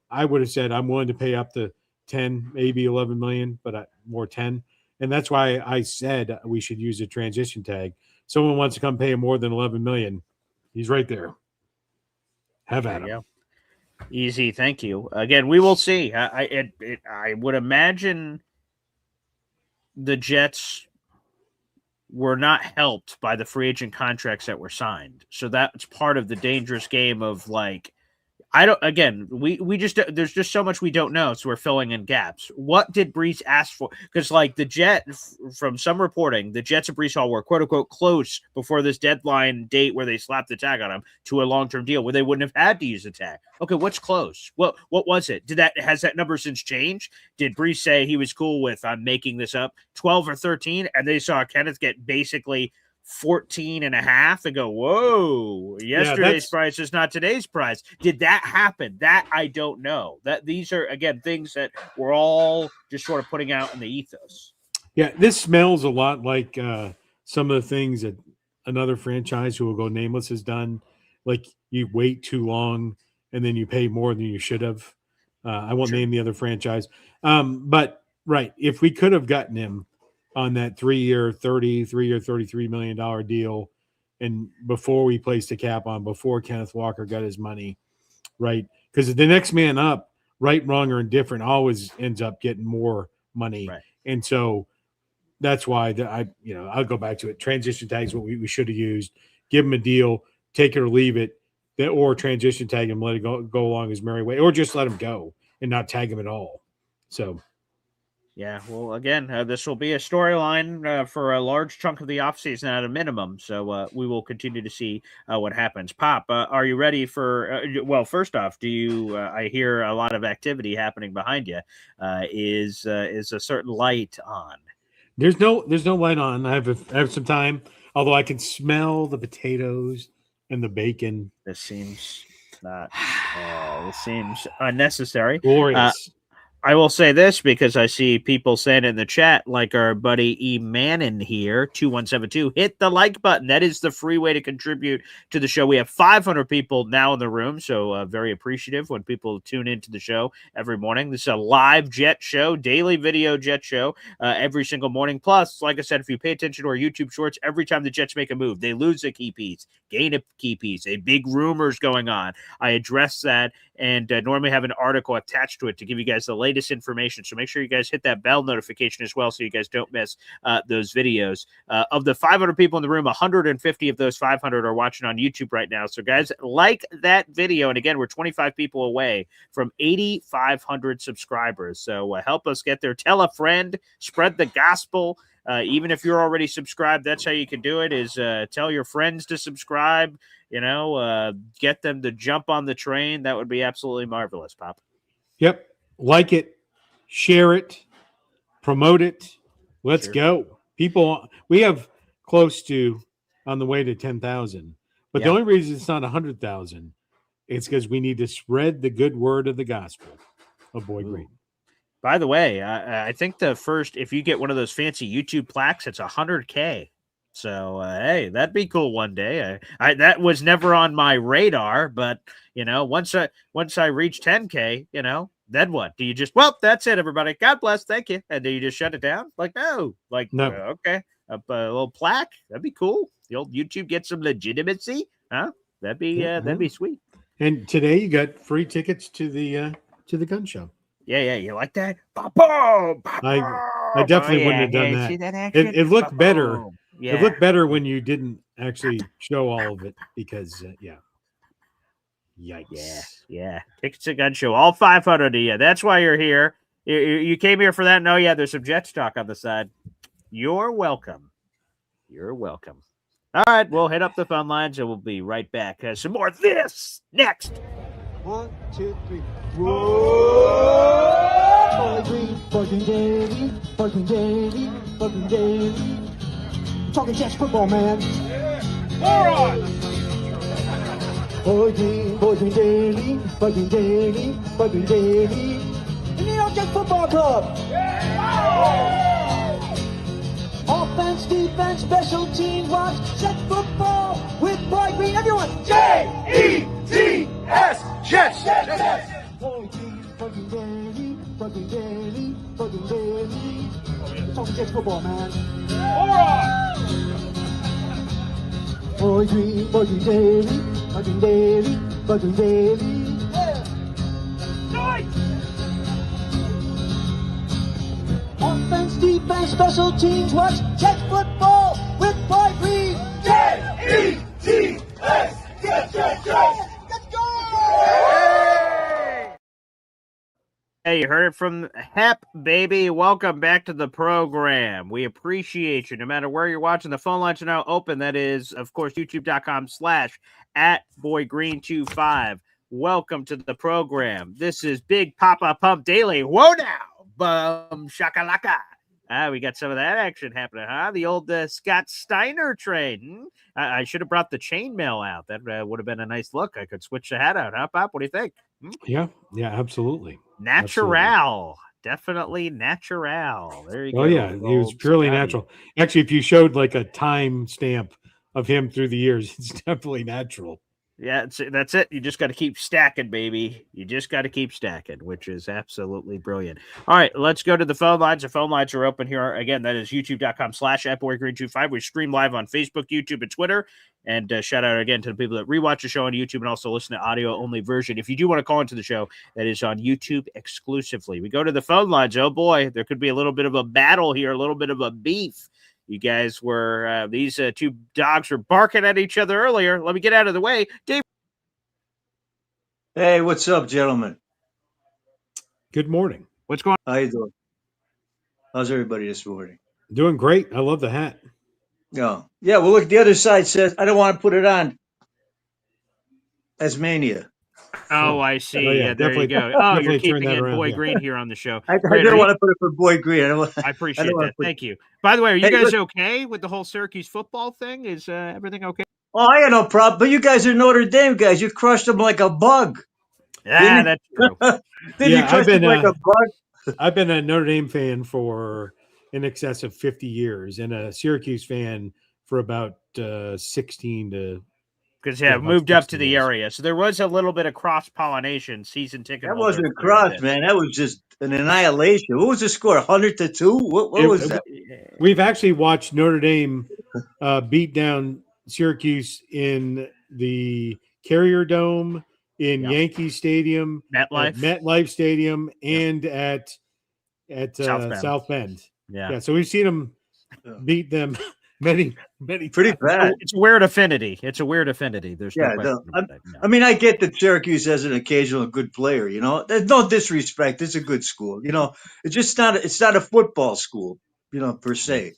S5: I would have said I'm willing to pay up to 10, maybe 11 million, but more 10. And that's why I said we should use a transition tag. Someone wants to come pay him more than 11 million. He's right there. Have at him.
S1: Easy. Thank you. Again, we will see. I would imagine the Jets were not helped by the free agent contracts that were signed. So that's part of the dangerous game of we just, there's just so much we don't know. So we're filling in gaps. What did Breece ask for? Because the Jets, from some reporting, the Jets and Breece Hall were quote unquote close before this deadline date where they slapped the tag on him to a long-term deal where they wouldn't have had to use the tag. Okay. What's close? What was it? Has that number since changed? Did Breece say he was cool with, I'm making this up, 12 or 13? And they saw Kenneth get basically 14 and a half and go, whoa, yesterday's price is not today's price. Did that happen? That I don't know. That these are, again, things that we're all just sort of putting out in the ethos.
S5: Yeah, this smells a lot like some of the things that another franchise who will go nameless has done. Like you wait too long and then you pay more than you should have. I won't name the other franchise. But Right. If we could have gotten him on that 3-year, $33 million deal, and before we placed a cap on, before Kenneth Walker got his money, right? Because the next man up, right, wrong, or indifferent, always ends up getting more money.
S1: Right.
S5: And so that's why I'll go back to it. Transition tags, what we should have used. Give him a deal, take it or leave it, or transition tag him, let it go along his merry way, or just let him go and not tag him at all. So.
S1: Yeah, well, again, this will be a storyline for a large chunk of the offseason at a minimum. So we will continue to see what happens. Pop, are you ready for? Well, first off, do you? I hear a lot of activity happening behind you. Is a certain light on?
S5: There's no light on. I have some time, although I can smell the potatoes and the bacon.
S1: This seems not. This seems unnecessary.
S5: Glorious.
S1: I will say this because I see people saying in the chat, like our buddy E. Mannon here, 2172, hit the like button. That is the free way to contribute to the show. We have 500 people now in the room, so very appreciative when people tune into the show every morning. This is a live Jet show, daily video Jet show every single morning. Plus, like I said, if you pay attention to our YouTube shorts, every time the Jets make a move, they lose a key piece, gain a key piece, a big rumors going on. I address that and normally have an article attached to it to give you guys the latest information. So make sure you guys hit that bell notification as well so you guys don't miss those videos. Of the 500 people in the room, 150 of those 500 are watching on YouTube right now. So guys, like that video. And again, we're 25 people away from 8,500 subscribers. So help us get there. Tell a friend, spread the gospel. Even if you're already subscribed, that's how you can do it, is tell your friends to subscribe, get them to jump on the train. That would be absolutely marvelous, Pop.
S5: Yep. Like it, share it, promote it. Let's go. People, we have close to on the way to 10,000. But the only reason it's not 100,000, it's because we need to spread the good word of the gospel of Boy Green.
S1: By the way, I think the first, if you get one of those fancy YouTube plaques, it's 100K. So, hey, that'd be cool one day. That was never on my radar, but, once I reach 10K, then what? Do you just, well, that's it, everybody. God bless. Thank you. And do you just shut it down? No. Okay. A little plaque. That'd be cool. The old YouTube gets some legitimacy. Huh? That'd be sweet.
S5: And today you got free tickets to the gun show.
S1: Yeah, you like that?
S5: I definitely wouldn't have done that.
S1: See that action?
S5: It looked better.
S1: Yeah.
S5: It looked better when you didn't actually show all of it because, Yikes.
S1: Yeah. Tickets to Gun Show, all 500 of you. That's why you're here. You came here for that? No, there's some Jets talk on the side. You're welcome. All right, we'll hit up the phone lines and we'll be right back. Some more of this next.
S3: 1, 2, 3. Whoa! Boy Green, daily, fucking daily. Talking Jets football, man. Boy Green daily, fucking daily. The New York Jets Football Club. Offense, defense, special teams, watch Jets football with Boy Green. Everyone,
S6: J-E-T-S, Jets.
S3: Boy Green, fucking daily. Talking Jets football, man. Boy Green daily. Offense, defense, special teams, watch Jets football with Boy Green.
S6: J-E-T-S, Jets.
S3: Let's go!
S1: Hey, you heard it from Hep, baby. Welcome back to the program. We appreciate you no matter where you're watching. The phone lines are now open. That is, of course, youtube.com/@BoyGreen25. Welcome to the program. This is Big Papa Pump Daily. Whoa now. Bum shakalaka. We got some of that action happening, huh? The old Scott Steiner train. I should have brought the chainmail out. That would have been a nice look. I could switch the hat out, huh, Pop? What do you think?
S5: Yeah, absolutely.
S1: Natural.
S5: Absolutely.
S1: Definitely natural. There you go.
S5: Oh, yeah. He was purely
S1: Scotty.
S5: natural. Actually, if you showed like a time stamp of him through the years, it's definitely natural.
S1: Yeah, that's it. You just got to keep stacking, baby. You just got to keep stacking, which is absolutely brilliant. All right, let's go to the phone lines. The phone lines are open here. Again, that is youtube.com/@boygreen25. We stream live on Facebook, YouTube, and Twitter. And shout out again to the people that rewatch the show on YouTube and also listen to audio-only version. If you do want to call into the show, that is on YouTube exclusively. We go to the phone lines. Oh, boy, there could be a little bit of a battle here, a little bit of a beef. You guys were, these two dogs were barking at each other earlier. Let me get out of the way. Dave.
S8: Hey, what's up, gentlemen?
S5: Good morning.
S1: What's going
S8: How you doing? How's everybody this morning?
S5: Doing great. I love the hat.
S8: Oh, yeah. Well, look, the other side says I don't want to put it on. Tasmania.
S1: Oh, I see.
S5: Oh,
S1: yeah, there you go. Oh, you're
S5: definitely turn
S1: keeping
S5: that
S1: it
S5: around,
S1: Boy
S5: yeah.
S1: Green here on the show.
S8: I
S1: Great.
S8: didn't want to put it for Boy Green.
S1: I appreciate that. Thank you. By the way, are you guys okay with the whole Syracuse football thing? Is everything okay?
S8: Oh, I got no problem. But you guys are Notre Dame guys. You crushed them like a bug.
S1: Yeah, that's true.
S8: Didn't you crush them like a bug?
S5: I've been a Notre Dame fan for in excess of 50 years and a Syracuse fan for about 16 to.
S1: Because moved up to the area, so there was a little bit of cross-pollination. Season ticket.
S8: That wasn't a cross, man. That was just an annihilation. What was the score? 100-2? What was that?
S5: We've actually watched Notre Dame beat down Syracuse in the Carrier Dome, in Yankee Stadium, MetLife Stadium, and at South Bend. Yeah. So we've seen them beat them. Many
S8: pretty bad.
S1: It's a weird affinity. There's no question.
S8: I mean, I get that Syracuse has an occasional good player. You know, there's no disrespect. It's a good school. You know, it's just not. It's not a football school. You know, per se.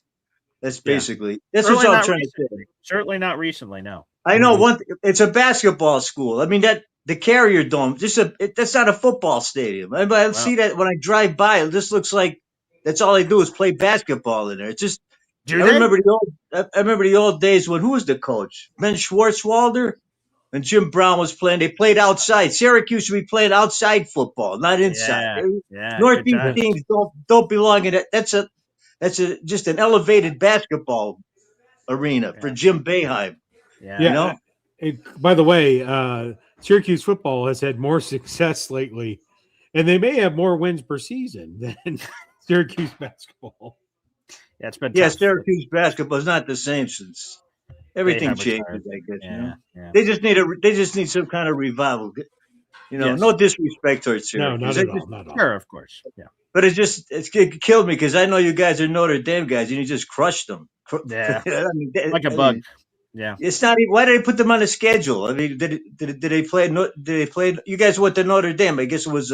S8: That's basically that's what I'm trying to say.
S1: Certainly not recently. No,
S8: I know it's a basketball school. I mean the Carrier Dome. That's not a football stadium. I see that when I drive by. It just looks like that's all they do is play basketball in there. It's just. I remember the old days when who was the coach? Ben Schwartzwalder and Jim Brown was playing. They played outside. Syracuse should be playing outside football, not inside. Northeast teams don't belong in it. That's just an elevated basketball arena for Jim Boeheim.
S5: Yeah. You know? By the way, Syracuse football has had more success lately, and they may have more wins per season than Syracuse basketball.
S1: Yeah, it's been tough.
S8: Syracuse basketball is not the same since everything changes. I guess you know? They just need some kind of revival. You know, no disrespect towards Syracuse.
S5: No, not at all.
S1: Sure, of course. Yeah,
S8: but it killed me because I know you guys are Notre Dame guys and you just crushed them.
S1: Yeah, like a bug. Yeah,
S8: it's not even. Why did they put them on the schedule? I mean, did they play? Did they play? You guys went to Notre Dame. I guess it was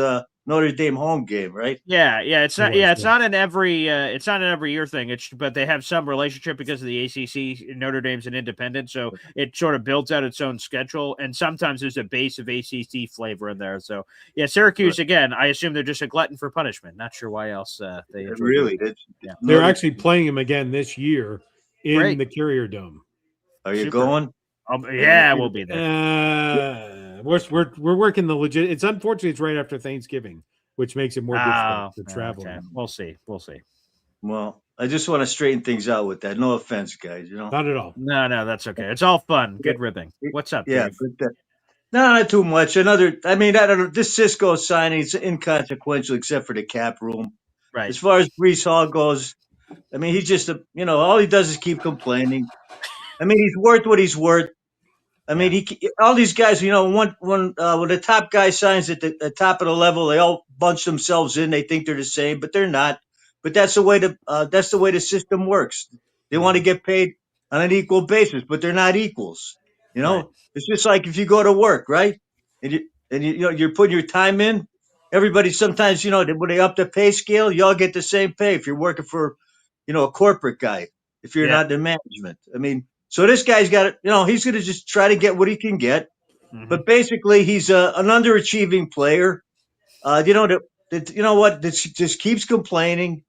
S8: Notre Dame home game, right?
S1: Yeah. It's not. Yeah, it's not an every. It's not an every year thing. But they have some relationship because of the ACC. Notre Dame's an independent, so it sort of builds out its own schedule. And sometimes there's a base of ACC flavor in there. So yeah, Syracuse again. I assume they're just a glutton for punishment. Not sure why else they
S8: really.
S5: They're actually playing them again this year in the Carrier Dome.
S8: Are you going?
S1: Yeah, we'll be there.
S5: We're working the legit. It's unfortunate it's right after Thanksgiving, which makes it more difficult to travel.
S1: Okay. We'll see.
S8: Well, I just want to straighten things out with that. No offense, guys. You know,
S5: not at all.
S8: No,
S1: that's okay. It's all fun. Good ribbing. What's up?
S8: Yeah,
S1: Dave?
S8: but no, not too much. I don't know. This Cisco signing is inconsequential except for the cap room.
S1: Right.
S8: As far as Breece Hall goes, I mean, he's just all he does is keep complaining. I mean, he's worth what he's worth. I mean, all these guys, when the top guy signs at the top of the level, they all bunch themselves in. They think they're the same, but they're not. But that's the way the system works. They want to get paid on an equal basis, but they're not equals. You know, right. It's just like if you go to work, right? And you're putting your time in. Everybody sometimes, when they up the pay scale, you all get the same pay if you're working for, a corporate guy. If you're not in management, I mean. So this guy's got it. He's going to just try to get what he can get. Mm-hmm. But basically, he's an underachieving player. That just keeps complaining.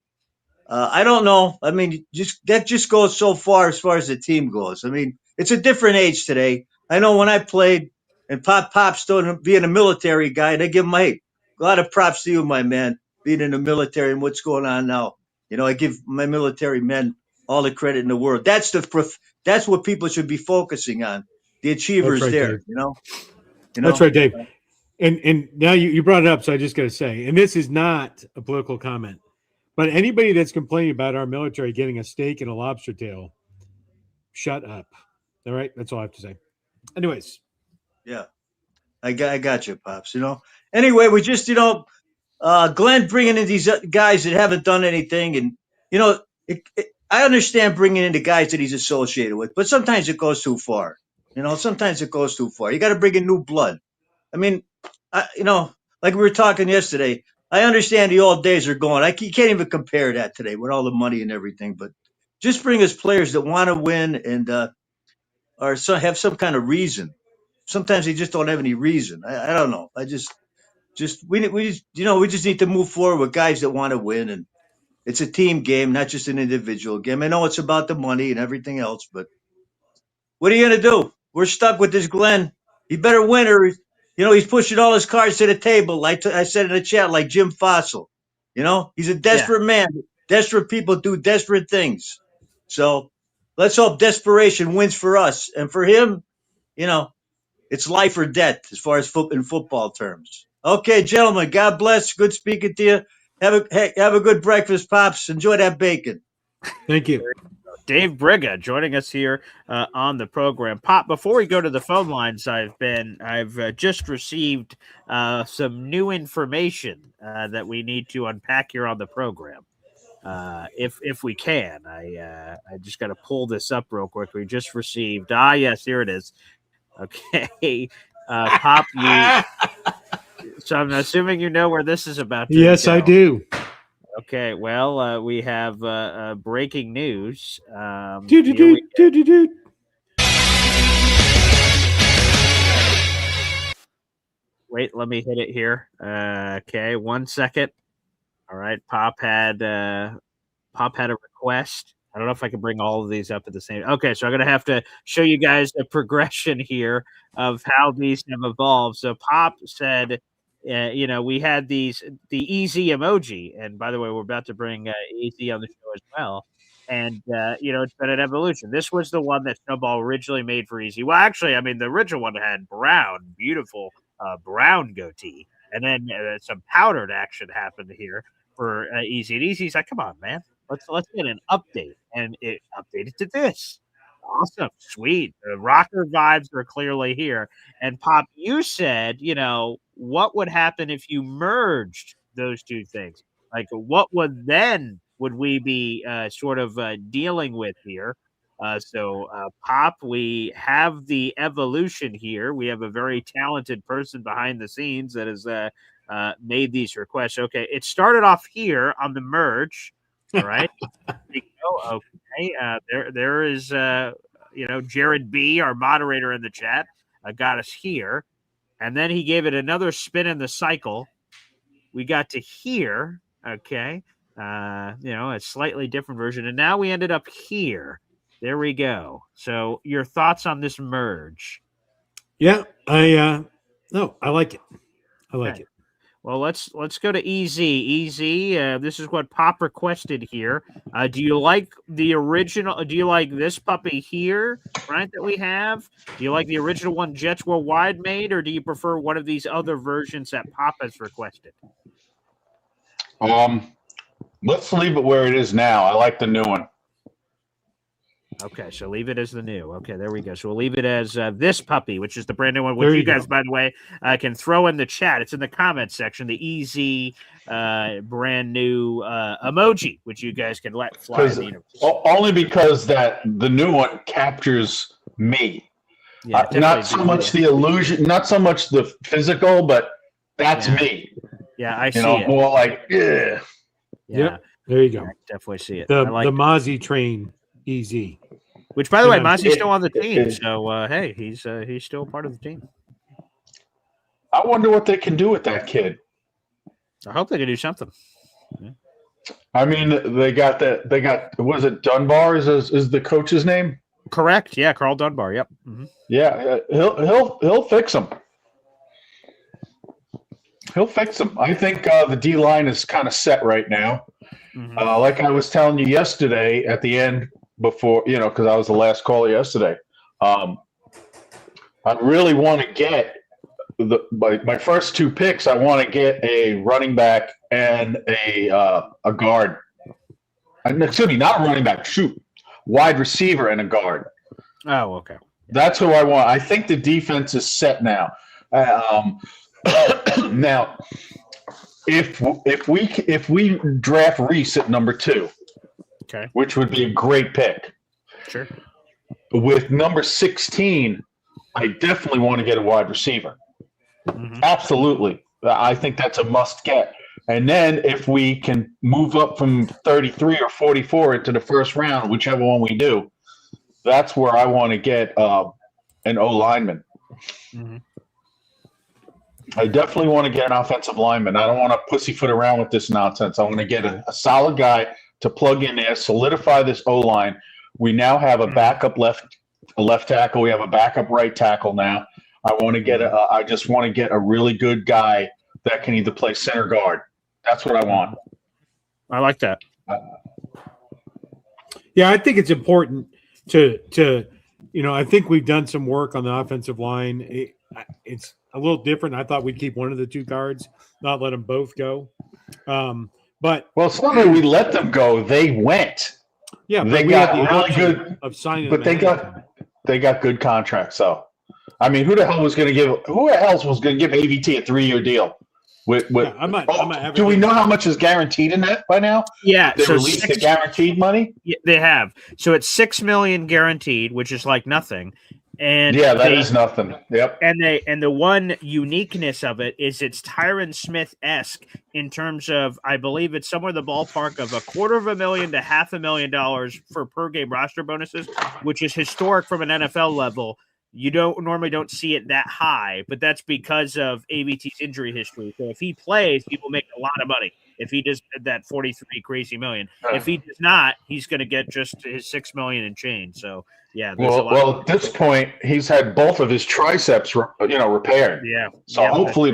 S8: I don't know. I mean, that just goes so far as the team goes. I mean, it's a different age today. I know when I played and Pop's still being a military guy, they give him a lot of props to you, my man, being in the military and what's going on now. I give my military men all the credit in the world. That's what people should be focusing on. the achievers
S5: right,
S8: there.
S5: Dave.
S8: You know.
S5: That's right, Dave. And now you brought it up, so I just got to say, and this is not a political comment, but anybody that's complaining about our military getting a steak and a lobster tail, shut up. All right, that's all I have to say. Anyways,
S8: Yeah, I got you, Pops. You know. Anyway, we just Glenn bringing in these guys that haven't done anything, and you know, I understand bringing in the guys that he's associated with, but sometimes it goes too far. You know, sometimes it goes too far. You got to bring in new blood. I mean, like we were talking yesterday, I understand the old days are gone. You can't even compare that today with all the money and everything. But just bring us players that want to win and have some kind of reason. Sometimes they just don't have any reason. I don't know. We just need to move forward with guys that want to win, and it's a team game, not just an individual game. I know it's about the money and everything else, but what are you gonna do? We're stuck with this Glenn. He better win, or he's pushing all his cards to the table. Like I said in the chat, like Jim Fossil. He's a desperate man. Desperate people do desperate things. So let's hope desperation wins for us, and for him, you know, it's life or death as far as in football terms. Okay, gentlemen, God bless. Good speaking to you. Have a good breakfast, Pops. Enjoy that bacon.
S5: thank you.
S1: Dave Briga joining us here on the program. Pop, before we go to the phone lines, I've just received some new information that we need to unpack here on the program. If we can, I just got to pull this up real quick. We just received. Yes, here it is. Okay, Pop, so I'm assuming you know where this is about to
S5: Yes,
S1: go.
S5: I do.
S1: Okay, well, we have breaking news. Wait, let me hit it here. Okay, 1 second. All right, Pop had a request. I don't know if I can bring all of these up at the same. Okay, so I'm gonna have to show you guys the progression here of how these have evolved. So Pop said, we had the easy emoji, and by the way, we're about to bring easy on the show as well. And it's been an evolution. This was the one that Snowball originally made for Easy. Well, actually, I mean, the original one had beautiful brown goatee, and then some powdered action happened here for Easy. And Easy's like, "Come on, man, let's get an update," and it updated to this. Awesome, sweet. The rocker vibes are clearly here. And Pop, you said, what would happen if you merged those two things? Like, what would we be sort of dealing with here? So, Pop, we have the evolution here. We have a very talented person behind the scenes that has made these requests. Okay, it started off here on the merge. All right. Okay. There is Jared B, our moderator in the chat, got us here, and then he gave it another spin in the cycle. We got to here. Okay. A slightly different version, and now we ended up here. There we go. So, your thoughts on this merge?
S5: Yeah, I like it. I like it.
S1: Well, let's go to Easy. Easy, this is what Pop requested here. Do you like the original? Do you like this puppy here, right, that we have? Do you like the original one Jets Worldwide made, or do you prefer one of these other versions that Pop has requested?
S9: Let's leave it where it is now. I like the new one.
S1: Okay, so leave it as the new. Okay, there we go. So we'll leave it as this puppy, which is the brand new one, which you guys, by the way, can throw in the chat. It's in the comments section, the easy brand new emoji, which you guys can let fly in the universe.
S9: Only because the new one captures me.
S1: Yeah,
S9: not so much the illusion, not so much the physical, but that's me.
S1: Yeah, I see it.
S9: More like, yeah.
S5: Yep, there you go.
S1: I definitely see it.
S5: The Mozzie train. Easy.
S1: Which, by the way, Mozzie's still on the team, so hey, he's still part of the team.
S9: I wonder what they can do with that kid.
S1: I hope they can do something. Yeah.
S9: I mean, they got was it Dunbar is the coach's name?
S1: Correct. Yeah, Carl Dunbar. Yep. Mm-hmm.
S9: Yeah, he'll fix them. He'll fix them. I think the D line is kind of set right now. Mm-hmm. Like I was telling you yesterday at the end. Before, because I was the last caller yesterday. I really want to get my first 2 picks. I want to get a running back and a guard. Excuse me, not a running back. Shoot, wide receiver and a guard.
S1: Oh, okay.
S9: That's who I want. I think the defense is set now. Now, if we draft Reese at number 2,
S1: okay,
S9: which would be a great pick.
S1: Sure.
S9: With number 16, I definitely want to get a wide receiver.
S1: Mm-hmm.
S9: Absolutely. I think that's a must get. And then if we can move up from 33 or 44 into the first round, whichever one we do, that's where I want to get an O lineman.
S1: Mm-hmm.
S9: I definitely want to get an offensive lineman. I don't want to pussyfoot around with this nonsense. I want to get a solid guy to plug in there, solidify this O line. We now have a backup left tackle. We have a backup right tackle now. I just want to get a really good guy that can either play center guard. That's what I want.
S1: I like that.
S5: Yeah, I think it's important to I think we've done some work on the offensive line. It's a little different. I thought we'd keep one of the 2 guards, not let them both go. But
S9: it's not that we let them go; they went.
S5: Yeah,
S9: they got really good
S5: of signing,
S9: but they got good contracts. So, I mean, who the hell was going to give AVT a 3-year deal? Do we know how much is guaranteed in that by now?
S1: Yeah,
S9: they released the guaranteed money.
S1: Yeah, they have. So it's $6 million guaranteed, which is like nothing. And
S9: that is nothing. Yep.
S1: And the one uniqueness of it is it's Tyron Smith-esque in terms of, I believe it's somewhere in the ballpark of $250,000 to $500,000 for per game roster bonuses, which is historic from an NFL level. You normally don't see it that high, but that's because of AVT's injury history. So if he plays, he will make a lot of money. If he does that 43 crazy million, if he does not, he's going to get just his $6 million and change. So yeah.
S9: Well, at this point, he's had both of his triceps, repaired.
S1: Yeah.
S9: So hopefully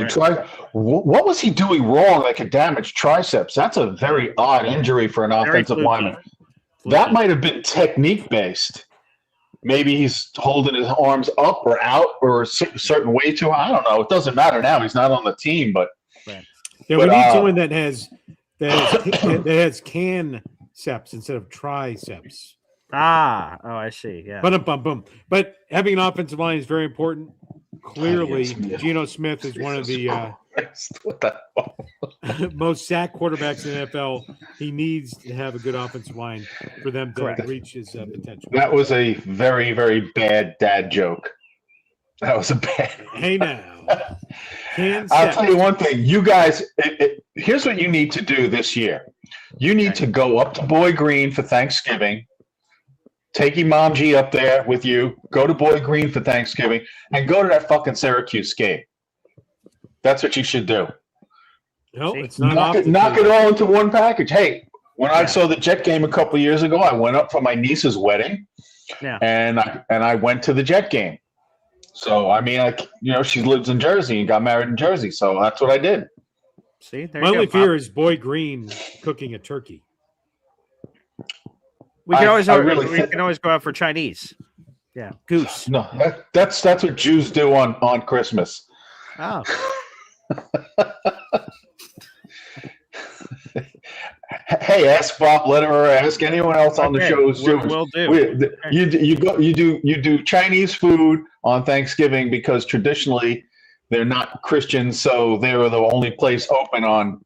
S9: what was he doing wrong that could damage triceps? That's a very odd injury for an offensive lineman. That might have been technique based. Maybe he's holding his arms up or out or a certain way too high. I don't know. It doesn't matter now. He's not on the team, but
S5: we need someone that has canceps instead of triceps.
S1: I see. Yeah.
S5: But having an offensive line is very important. Clearly, Geno Smith is one of the most sacked quarterbacks in the NFL. He needs to have a good offensive line for them to reach his potential.
S9: That was a very, very bad dad joke. That was a bad.
S5: Hey now.
S9: I'll tell you one thing. You guys, here's what you need to do this year. You need to go up to Boy Green for Thanksgiving. Take Imam G up there with you. Go to Boy Green for Thanksgiving and go to that fucking Syracuse game. That's what you should do.
S5: No, it's not.
S9: Knock it all into one package. Hey, when I saw the Jet game a couple of years ago, I went up for my niece's wedding, and I went to the Jet game. So I mean, she lives in Jersey and got married in Jersey, so that's what I did.
S1: See,
S5: my only fear is Boy Green cooking a turkey.
S1: We can always go out for Chinese. Yeah, goose.
S9: No, that's what Jews do on Christmas.
S1: Oh.
S9: Hey, ask Bob Letter or ask anyone else on the show.
S1: We'll do.
S9: You do Chinese food on Thanksgiving because traditionally they're not Christians, so they're the only place open on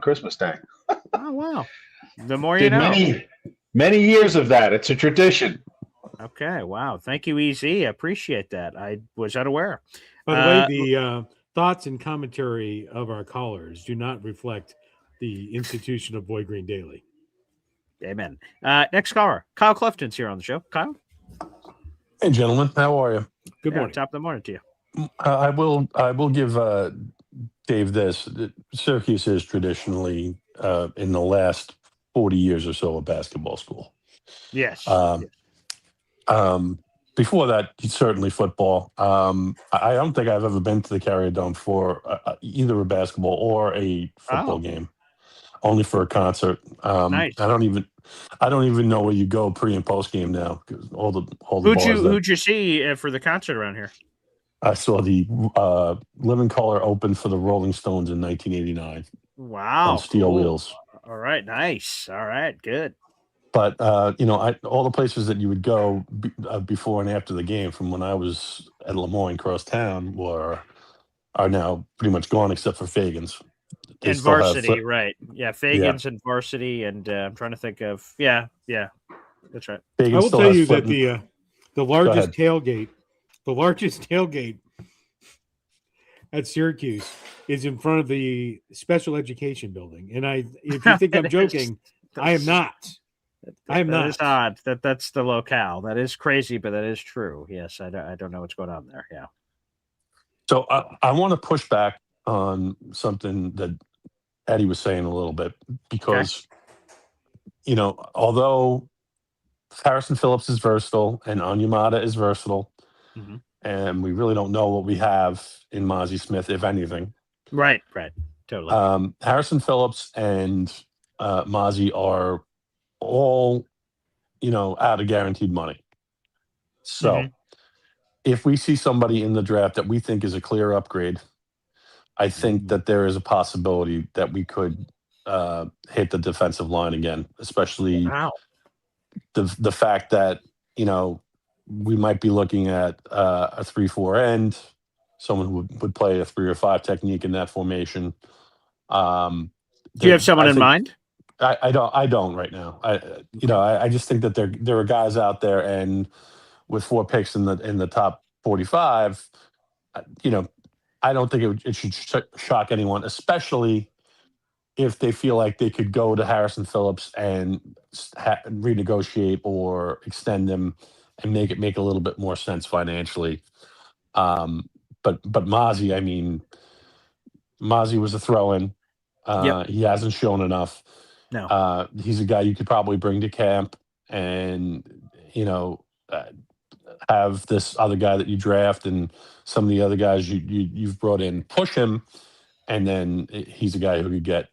S9: Christmas Day.
S1: Oh wow! The more you know.
S9: Many years of that. It's a tradition.
S1: Okay. Wow. Thank you, EZ. I appreciate that. I was unaware.
S5: By the way, the thoughts and commentary of our callers do not reflect the institution of Boy Green Daily.
S1: Amen. Next caller, Kyle Clifton's here on the show. Kyle.
S10: Hey, gentlemen. How are you?
S5: Good morning.
S1: Top of the morning to you.
S10: I will give Dave this. Syracuse is traditionally in the last 40 years or so a basketball school.
S1: Yes.
S10: Before that, certainly football. I don't think I've ever been to the Carrier Dome for either a basketball or a football game. only for a concert.
S1: Nice.
S10: I don't even know where you go pre and post game now, because all the
S1: Who'd you see for the concert around here?
S10: I saw the Living Color open for the Rolling Stones in 1989.
S1: Wow,
S10: on steel
S1: cool.
S10: wheels.
S1: All right, nice. All right, good.
S10: But all the places that you would go before and after the game, from when I was at Lemoyne Cross Town, are now pretty much gone, except for Fagan's. They
S1: And
S10: still have
S1: varsity, right? Yeah, Fagan's and varsity, and I'm trying to think of that's right.
S5: I will tell you that the largest tailgate at Syracuse is in front of the special education building. And if you think I'm joking, I am not. I am not.
S1: That is odd. That's the locale. That is crazy, but that is true. Yes, I don't know what's going on there. Yeah.
S10: So I want to push back on something that Eddie was saying a little bit, because, although Harrison Phillips is versatile and Onyemata is versatile, and we really don't know what we have in Mozzie Smith, if anything.
S1: Right. Totally.
S10: Harrison Phillips and Mozzie are all, out of guaranteed money. So if we see somebody in the draft that we think is a clear upgrade, I think that there is a possibility that we could hit the defensive line again, especially the fact that, we might be looking at a 3-4 end, someone who would play a 3 or 5 technique in that formation. Do
S1: you have someone in mind?
S10: I don't right now. I just think that there are guys out there, and with 4 picks in the top 45, I don't think it should shock anyone, especially if they feel like they could go to Harrison Phillips and renegotiate or extend him and make it make a little bit more sense financially. But Mozzie, Mozzie was a throw-in. He hasn't shown enough.
S1: No.
S10: He's a guy you could probably bring to camp and, have this other guy that you draft and some of the other guys you've brought in push him, and then he's a guy who could get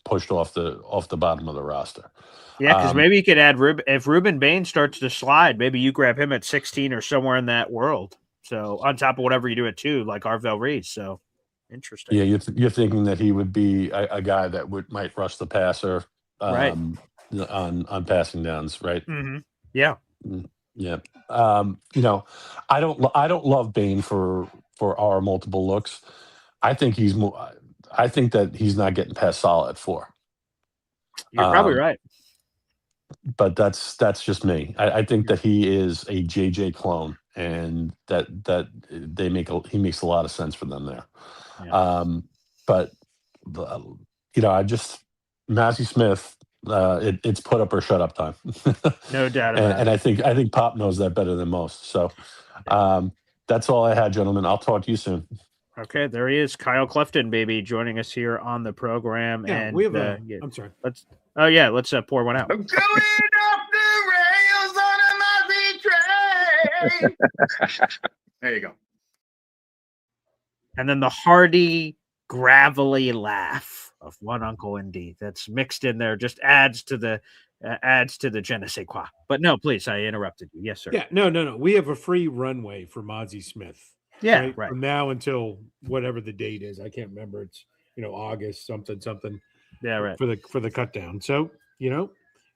S10: pushed off the bottom of the roster.
S1: Yeah, because maybe you could add if Ruben Bain starts to slide, maybe you grab him at 16 or somewhere in that world. So on top of whatever you do at 2, like Arvell Reese. So interesting.
S10: Yeah, you're thinking that he would be a guy that might rush the passer
S1: right.
S10: on passing downs, right?
S1: Mm-hmm. Yeah.
S10: Yeah. I don't love Bain for our multiple looks. I think that he's not getting past solid at 4.
S1: You're probably right.
S10: But that's just me. I think that he is a JJ clone, and that he makes a lot of sense for them there. Yeah. But Mozzie Smith, it's put up or shut up time.
S1: No doubt about it.
S10: And I think Pop knows that better than most. So that's all I had, gentlemen. I'll talk to you soon.
S1: Okay, there he is, Kyle Clifton, baby, joining us here on the program.
S5: Yeah,
S1: and
S5: we have I'm sorry.
S1: Let's pour one out.
S7: I'm going off the rails on a Mozzie train. There you go.
S1: And then the hearty, gravelly laugh of one Uncle Indy that's mixed in there just adds to the je ne sais quoi. But no, please, I interrupted you. Yes, sir.
S5: Yeah, no. We have a free runway for Mozzie Smith.
S1: Yeah, right.
S5: From now until whatever the date is, I can't remember. It's August something.
S1: Yeah, right.
S5: For the cut down. So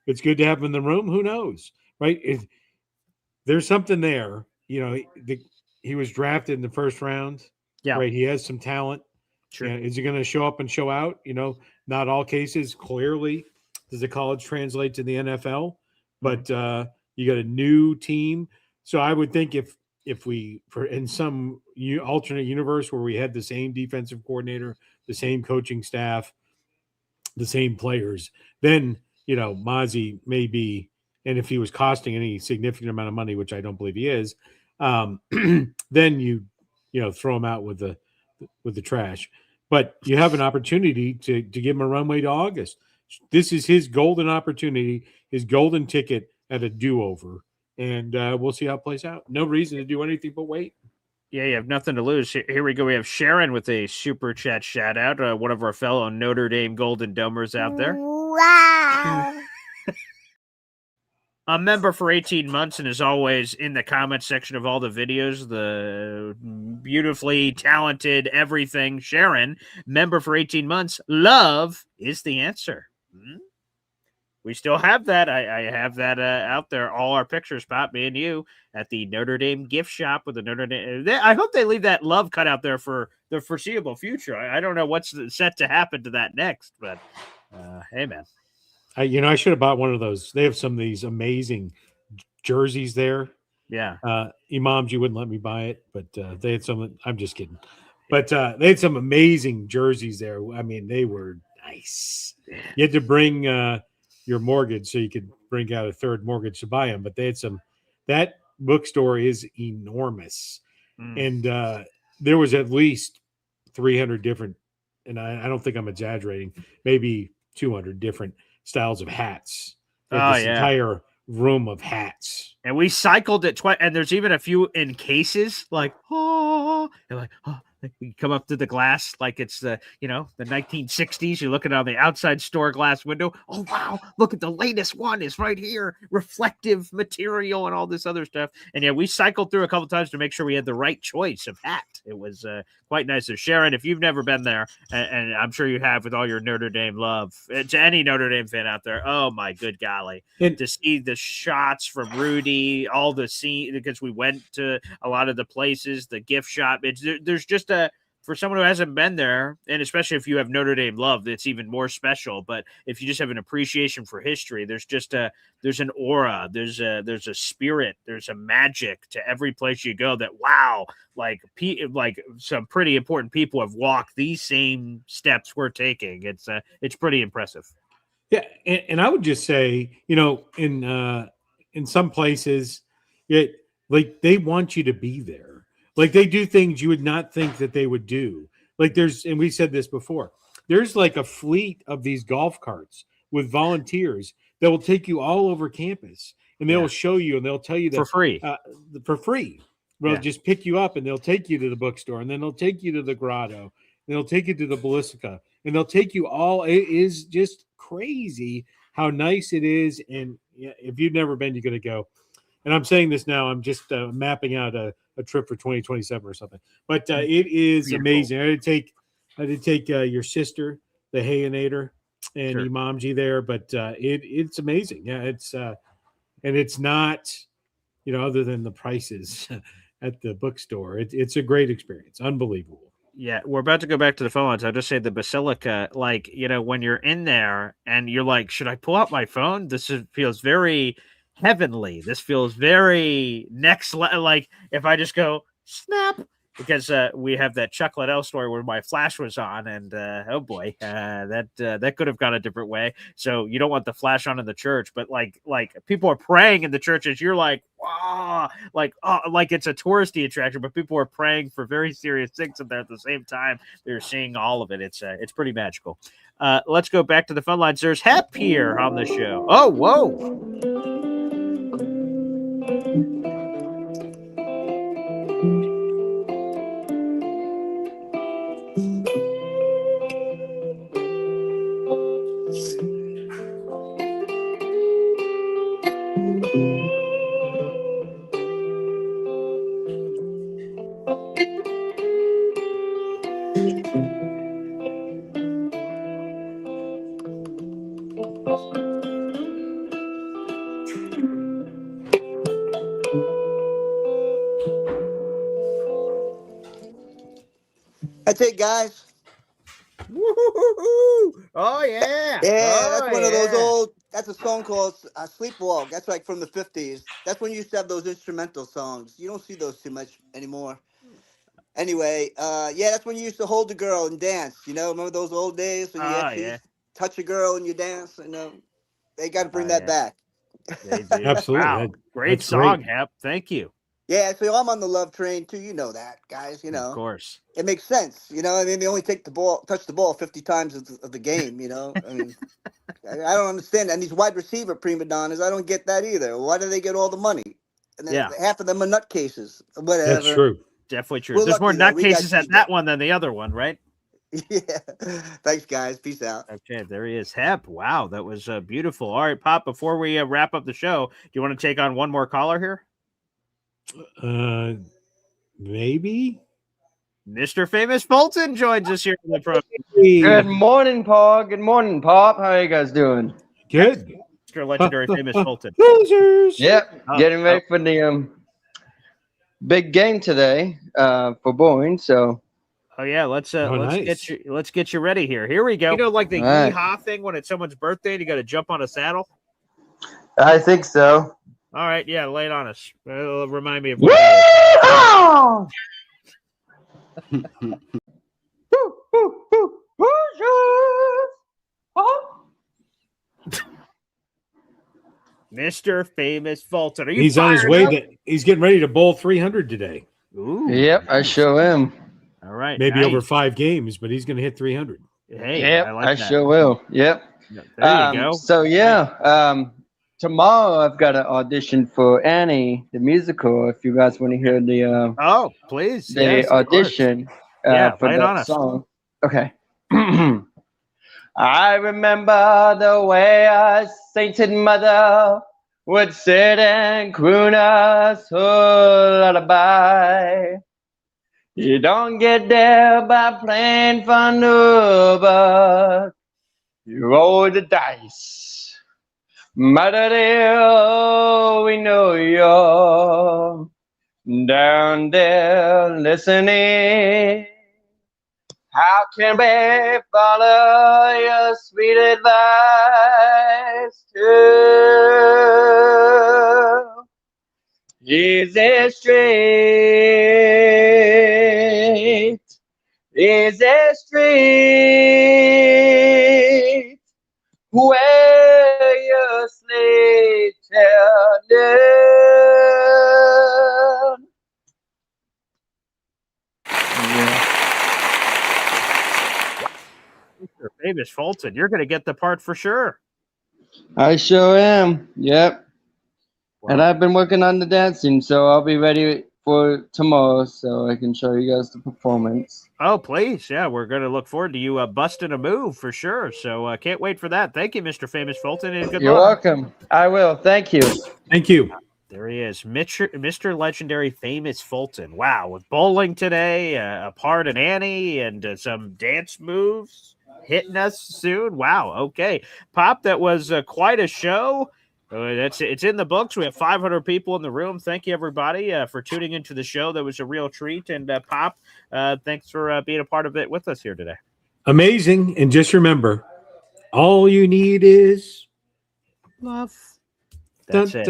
S5: it's good to have him in the room. Who knows, right? There's something there. He was drafted in the first round.
S1: Yeah,
S5: right. He has some talent.
S1: Sure.
S5: Is he going to show up and show out? Not all cases. Clearly, does the college translate to the NFL? But you got a new team, so I would think if we in some alternate universe where we had the same defensive coordinator, the same coaching staff, the same players, then Mozzie may be, and if he was costing any significant amount of money, which I don't believe he is, then you throw him out with the trash. But you have an opportunity to give him a runway to August. This is his golden opportunity, his golden ticket at a do-over. And we'll see how it plays out. No reason to do anything but wait.
S1: Yeah, you have nothing to lose. Here we go. We have Sharon with a super chat shout out. One of our fellow Notre Dame Golden Domers out there.
S11: Wow.
S1: A member for 18 months, and as always, in the comment section of all the videos, the beautifully talented everything Sharon, member for 18 months. Love is the answer. We still have that. I have that out there. All our pictures, Pop, me and you, at the Notre Dame gift shop with the Notre Dame. I hope they leave that love cut out there for the foreseeable future. I don't know what's set to happen to that next, but hey, man.
S5: I should have bought one of those. They have some of these amazing jerseys there.
S1: Yeah.
S5: Imams, you wouldn't let me buy it, but they had some. I'm just kidding. But they had some amazing jerseys there. I mean, they were nice. You had to bring your mortgage so you could bring out a third mortgage to buy them. But they had some. That bookstore is enormous, and there was at least 300 different, and I don't think I'm exaggerating, maybe 200 different styles of hats. Entire room of hats.
S1: And we cycled it twice, and there's even a few in cases, like, oh, and like, oh, you come up to the glass like it's the 1960s. You're looking on the outside store glass window. Oh, wow, look at the latest one is right here. Reflective material and all this other stuff. And yeah, we cycled through a couple times to make sure we had the right choice of hat. It was quite nice. So Sharon, if you've never been there, and I'm sure you have with all your Notre Dame love, to any Notre Dame fan out there, oh my good golly, to see the shots from Rudy, all the scene, because we went to a lot of the places, the gift shop. There's just for someone who hasn't been there, and especially if you have Notre Dame love, it's even more special. But if you just have an appreciation for history, there's an aura, there's a spirit, there's a magic to every place you go that, wow, like some pretty important people have walked these same steps we're taking. It's pretty impressive.
S5: Yeah. And I would just say, in some places, like they want you to be there. Like they do things you would not think that they would do. Like and we said this before, there's like a fleet of these golf carts with volunteers that will take you all over campus, and they will show you, and they'll tell you that
S1: for free.
S5: They'll just pick you up, and they'll take you to the bookstore, and then they'll take you to the grotto, and they'll take you to the Balistica, and they'll take you all. It is just crazy how nice it is. And if you've never been, you're going to go. And I'm saying this now, I'm just mapping out a trip for 2027 or something. But it is amazing. I did take your sister, the Hayanator, and Imamji there, but it's amazing. Yeah, it's and it's not, other than the prices at the bookstore, it's a great experience. Unbelievable.
S1: Yeah, we're about to go back to the phone lines. I'll just say the Basilica, like, when you're in there and you're like, should I pull out my phone? Feels very heavenly. This feels very next level. Like if I just go snap, because we have that Chuck Liddell story where my flash was on, and oh boy, that could have gone a different way. So you don't want the flash on in the church, but like people are praying in the churches. You're like, wow, like it's a touristy attraction, but people are praying for very serious things, and at the same time they're seeing all of it. It's pretty magical. Let's go back to the phone lines. There's Hep here on the show. Oh, whoa.
S11: That's it, guys.
S1: Woo-hoo-hoo-hoo. Oh yeah.
S11: Yeah, that's one of those old. That's a song called Sleepwalk. That's like from the 50s. That's when you used to have those instrumental songs. You don't see those too much anymore. Anyway, yeah, that's when you used to hold the girl and dance. Remember those old days when you actually touch a girl and you dance? They got to bring that back.
S1: They do.
S5: Absolutely.
S1: Wow. Great song, Hep. Thank you.
S11: Yeah, so I'm on the love train too. You know that, guys.
S1: Of course.
S11: It makes sense. They only touch the ball 50 times of the game. I mean, I don't understand. And these wide receiver prima donnas, I don't get that either. Why do they get all the money? And then half of them are nutcases. Whatever.
S5: That's true.
S1: Definitely true.
S11: We're
S1: There's more
S11: lucky, though. We got
S1: nutcases at
S11: feedback.
S1: that one than the other one, right?
S11: Yeah. Thanks, guys. Peace out.
S1: Okay, there he is. Hep. Wow, that was beautiful. All right, Pop, before we wrap up the show, do you want to take on one more caller here?
S5: Maybe.
S1: Mr. Famous Fulton joins us here in the program.
S12: Good morning, Paul. Good morning, Pop. How are you guys doing?
S5: Good.
S1: Mr. Legendary Famous Fulton.
S5: Losers.
S12: Yep. Getting ready for the big game today for Boeing. So.
S1: Oh yeah, let's
S5: nice.
S1: get you ready here. Here we go. You know, like the
S12: All right.
S1: yeehaw thing when it's someone's birthday and you got to jump on a saddle.
S12: I think so.
S1: All right, yeah, lay it on us. It'll remind me of what that is. Mr. Famous Fulton. Are you
S5: He's on his way.
S1: up?
S5: He's getting ready to bowl 300 today.
S1: Ooh.
S12: Yep, I sure am.
S1: All right.
S5: Maybe
S1: nice.
S5: over 5 games, but he's going to hit 300.
S1: Hey,
S12: Yep,
S1: I like
S12: I
S1: that.
S12: sure will. Yep.
S1: There you go.
S12: So yeah, tomorrow I've got an audition for Annie the musical. If you guys want to hear the
S1: Oh, please.
S12: the
S1: Yes, of course.
S12: audition
S1: Yeah,
S12: for
S1: lay it on
S12: that
S1: us.
S12: song. Okay. I remember the way our sainted mother would sit and croon us her lullaby. You don't get there by playing for no, but you roll the dice. Mother dear, we know you're down there listening. How can we follow your sweet advice to easy street, easy street, where you sleep till noon.
S1: Mr. Famous Fulton, you're going to get the part for sure.
S12: I sure am. Yep. And I've been working on the dancing, so I'll be ready for tomorrow so I can show you guys the performance.
S1: Oh, please. Yeah, we're going to look forward to you busting a move for sure. So can't wait for that. Thank you, Mr. Famous Fulton, and good
S12: You're
S1: luck.
S12: welcome. I will. Thank you.
S5: Thank you.
S1: There he is, Mr. Legendary Famous Fulton. Wow, with bowling today, a part in Annie, and some dance moves hitting us soon. Wow, okay. Pop, that was quite a show. It's in the books. We have 500 people in the room. Thank you, everybody, for tuning into the show. That was a real treat. And Pop, thanks for being a part of it with us here today.
S5: Amazing. And just remember, all you need is love.
S1: That's it.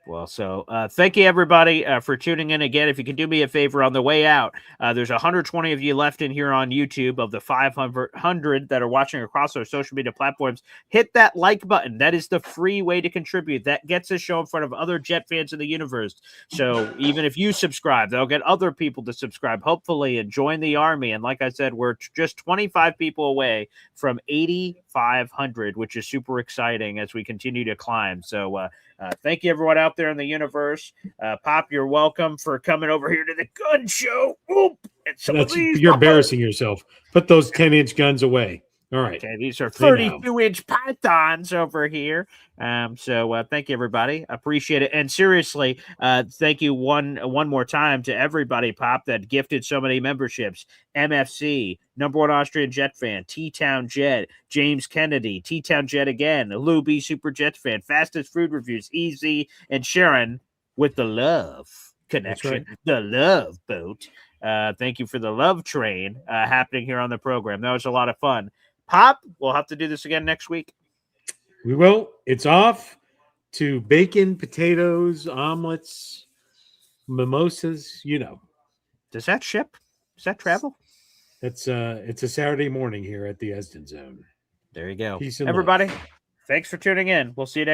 S1: Well, so thank you, everybody, for tuning in again. If you can do me a favor on the way out, there's 120 of you left in here on YouTube of the 500 that are watching across our social media platforms. Hit that like button. That is the free way to contribute. That gets us show in front of other Jet fans in the universe. So even if you subscribe, they'll get other people to subscribe, hopefully, and join the army. And like I said, we're just 25 people away from 8,500, which is super exciting as we continue to climb. So thank you, everyone out there in the universe. Pop, you're welcome for coming over here to the gun show. Oop,
S5: You're embarrassing yourself. Put those 10-inch guns away. All right.
S1: Okay, these are 32-inch pythons over here. So thank you, everybody. Appreciate it. And seriously, thank you one more time to everybody, Pop, that gifted so many memberships. MFC, number one Austrian Jet fan, T-Town Jet, James Kennedy, T-Town Jet again, Lou B Super Jet fan, Fastest Food Reviews, Easy, and Sharon with the love connection, the love boat. Thank you for the love train happening here on the program. That was a lot of fun. Pop, we'll have to do this again next week.
S5: We will. It's off to bacon, potatoes, omelets, mimosas, you know.
S1: Does that ship? Does that travel?
S5: It's a Saturday morning here at the Esden Zone.
S1: There you go.
S5: Peace and
S1: everybody.
S5: love.
S1: Thanks for tuning in. We'll see you next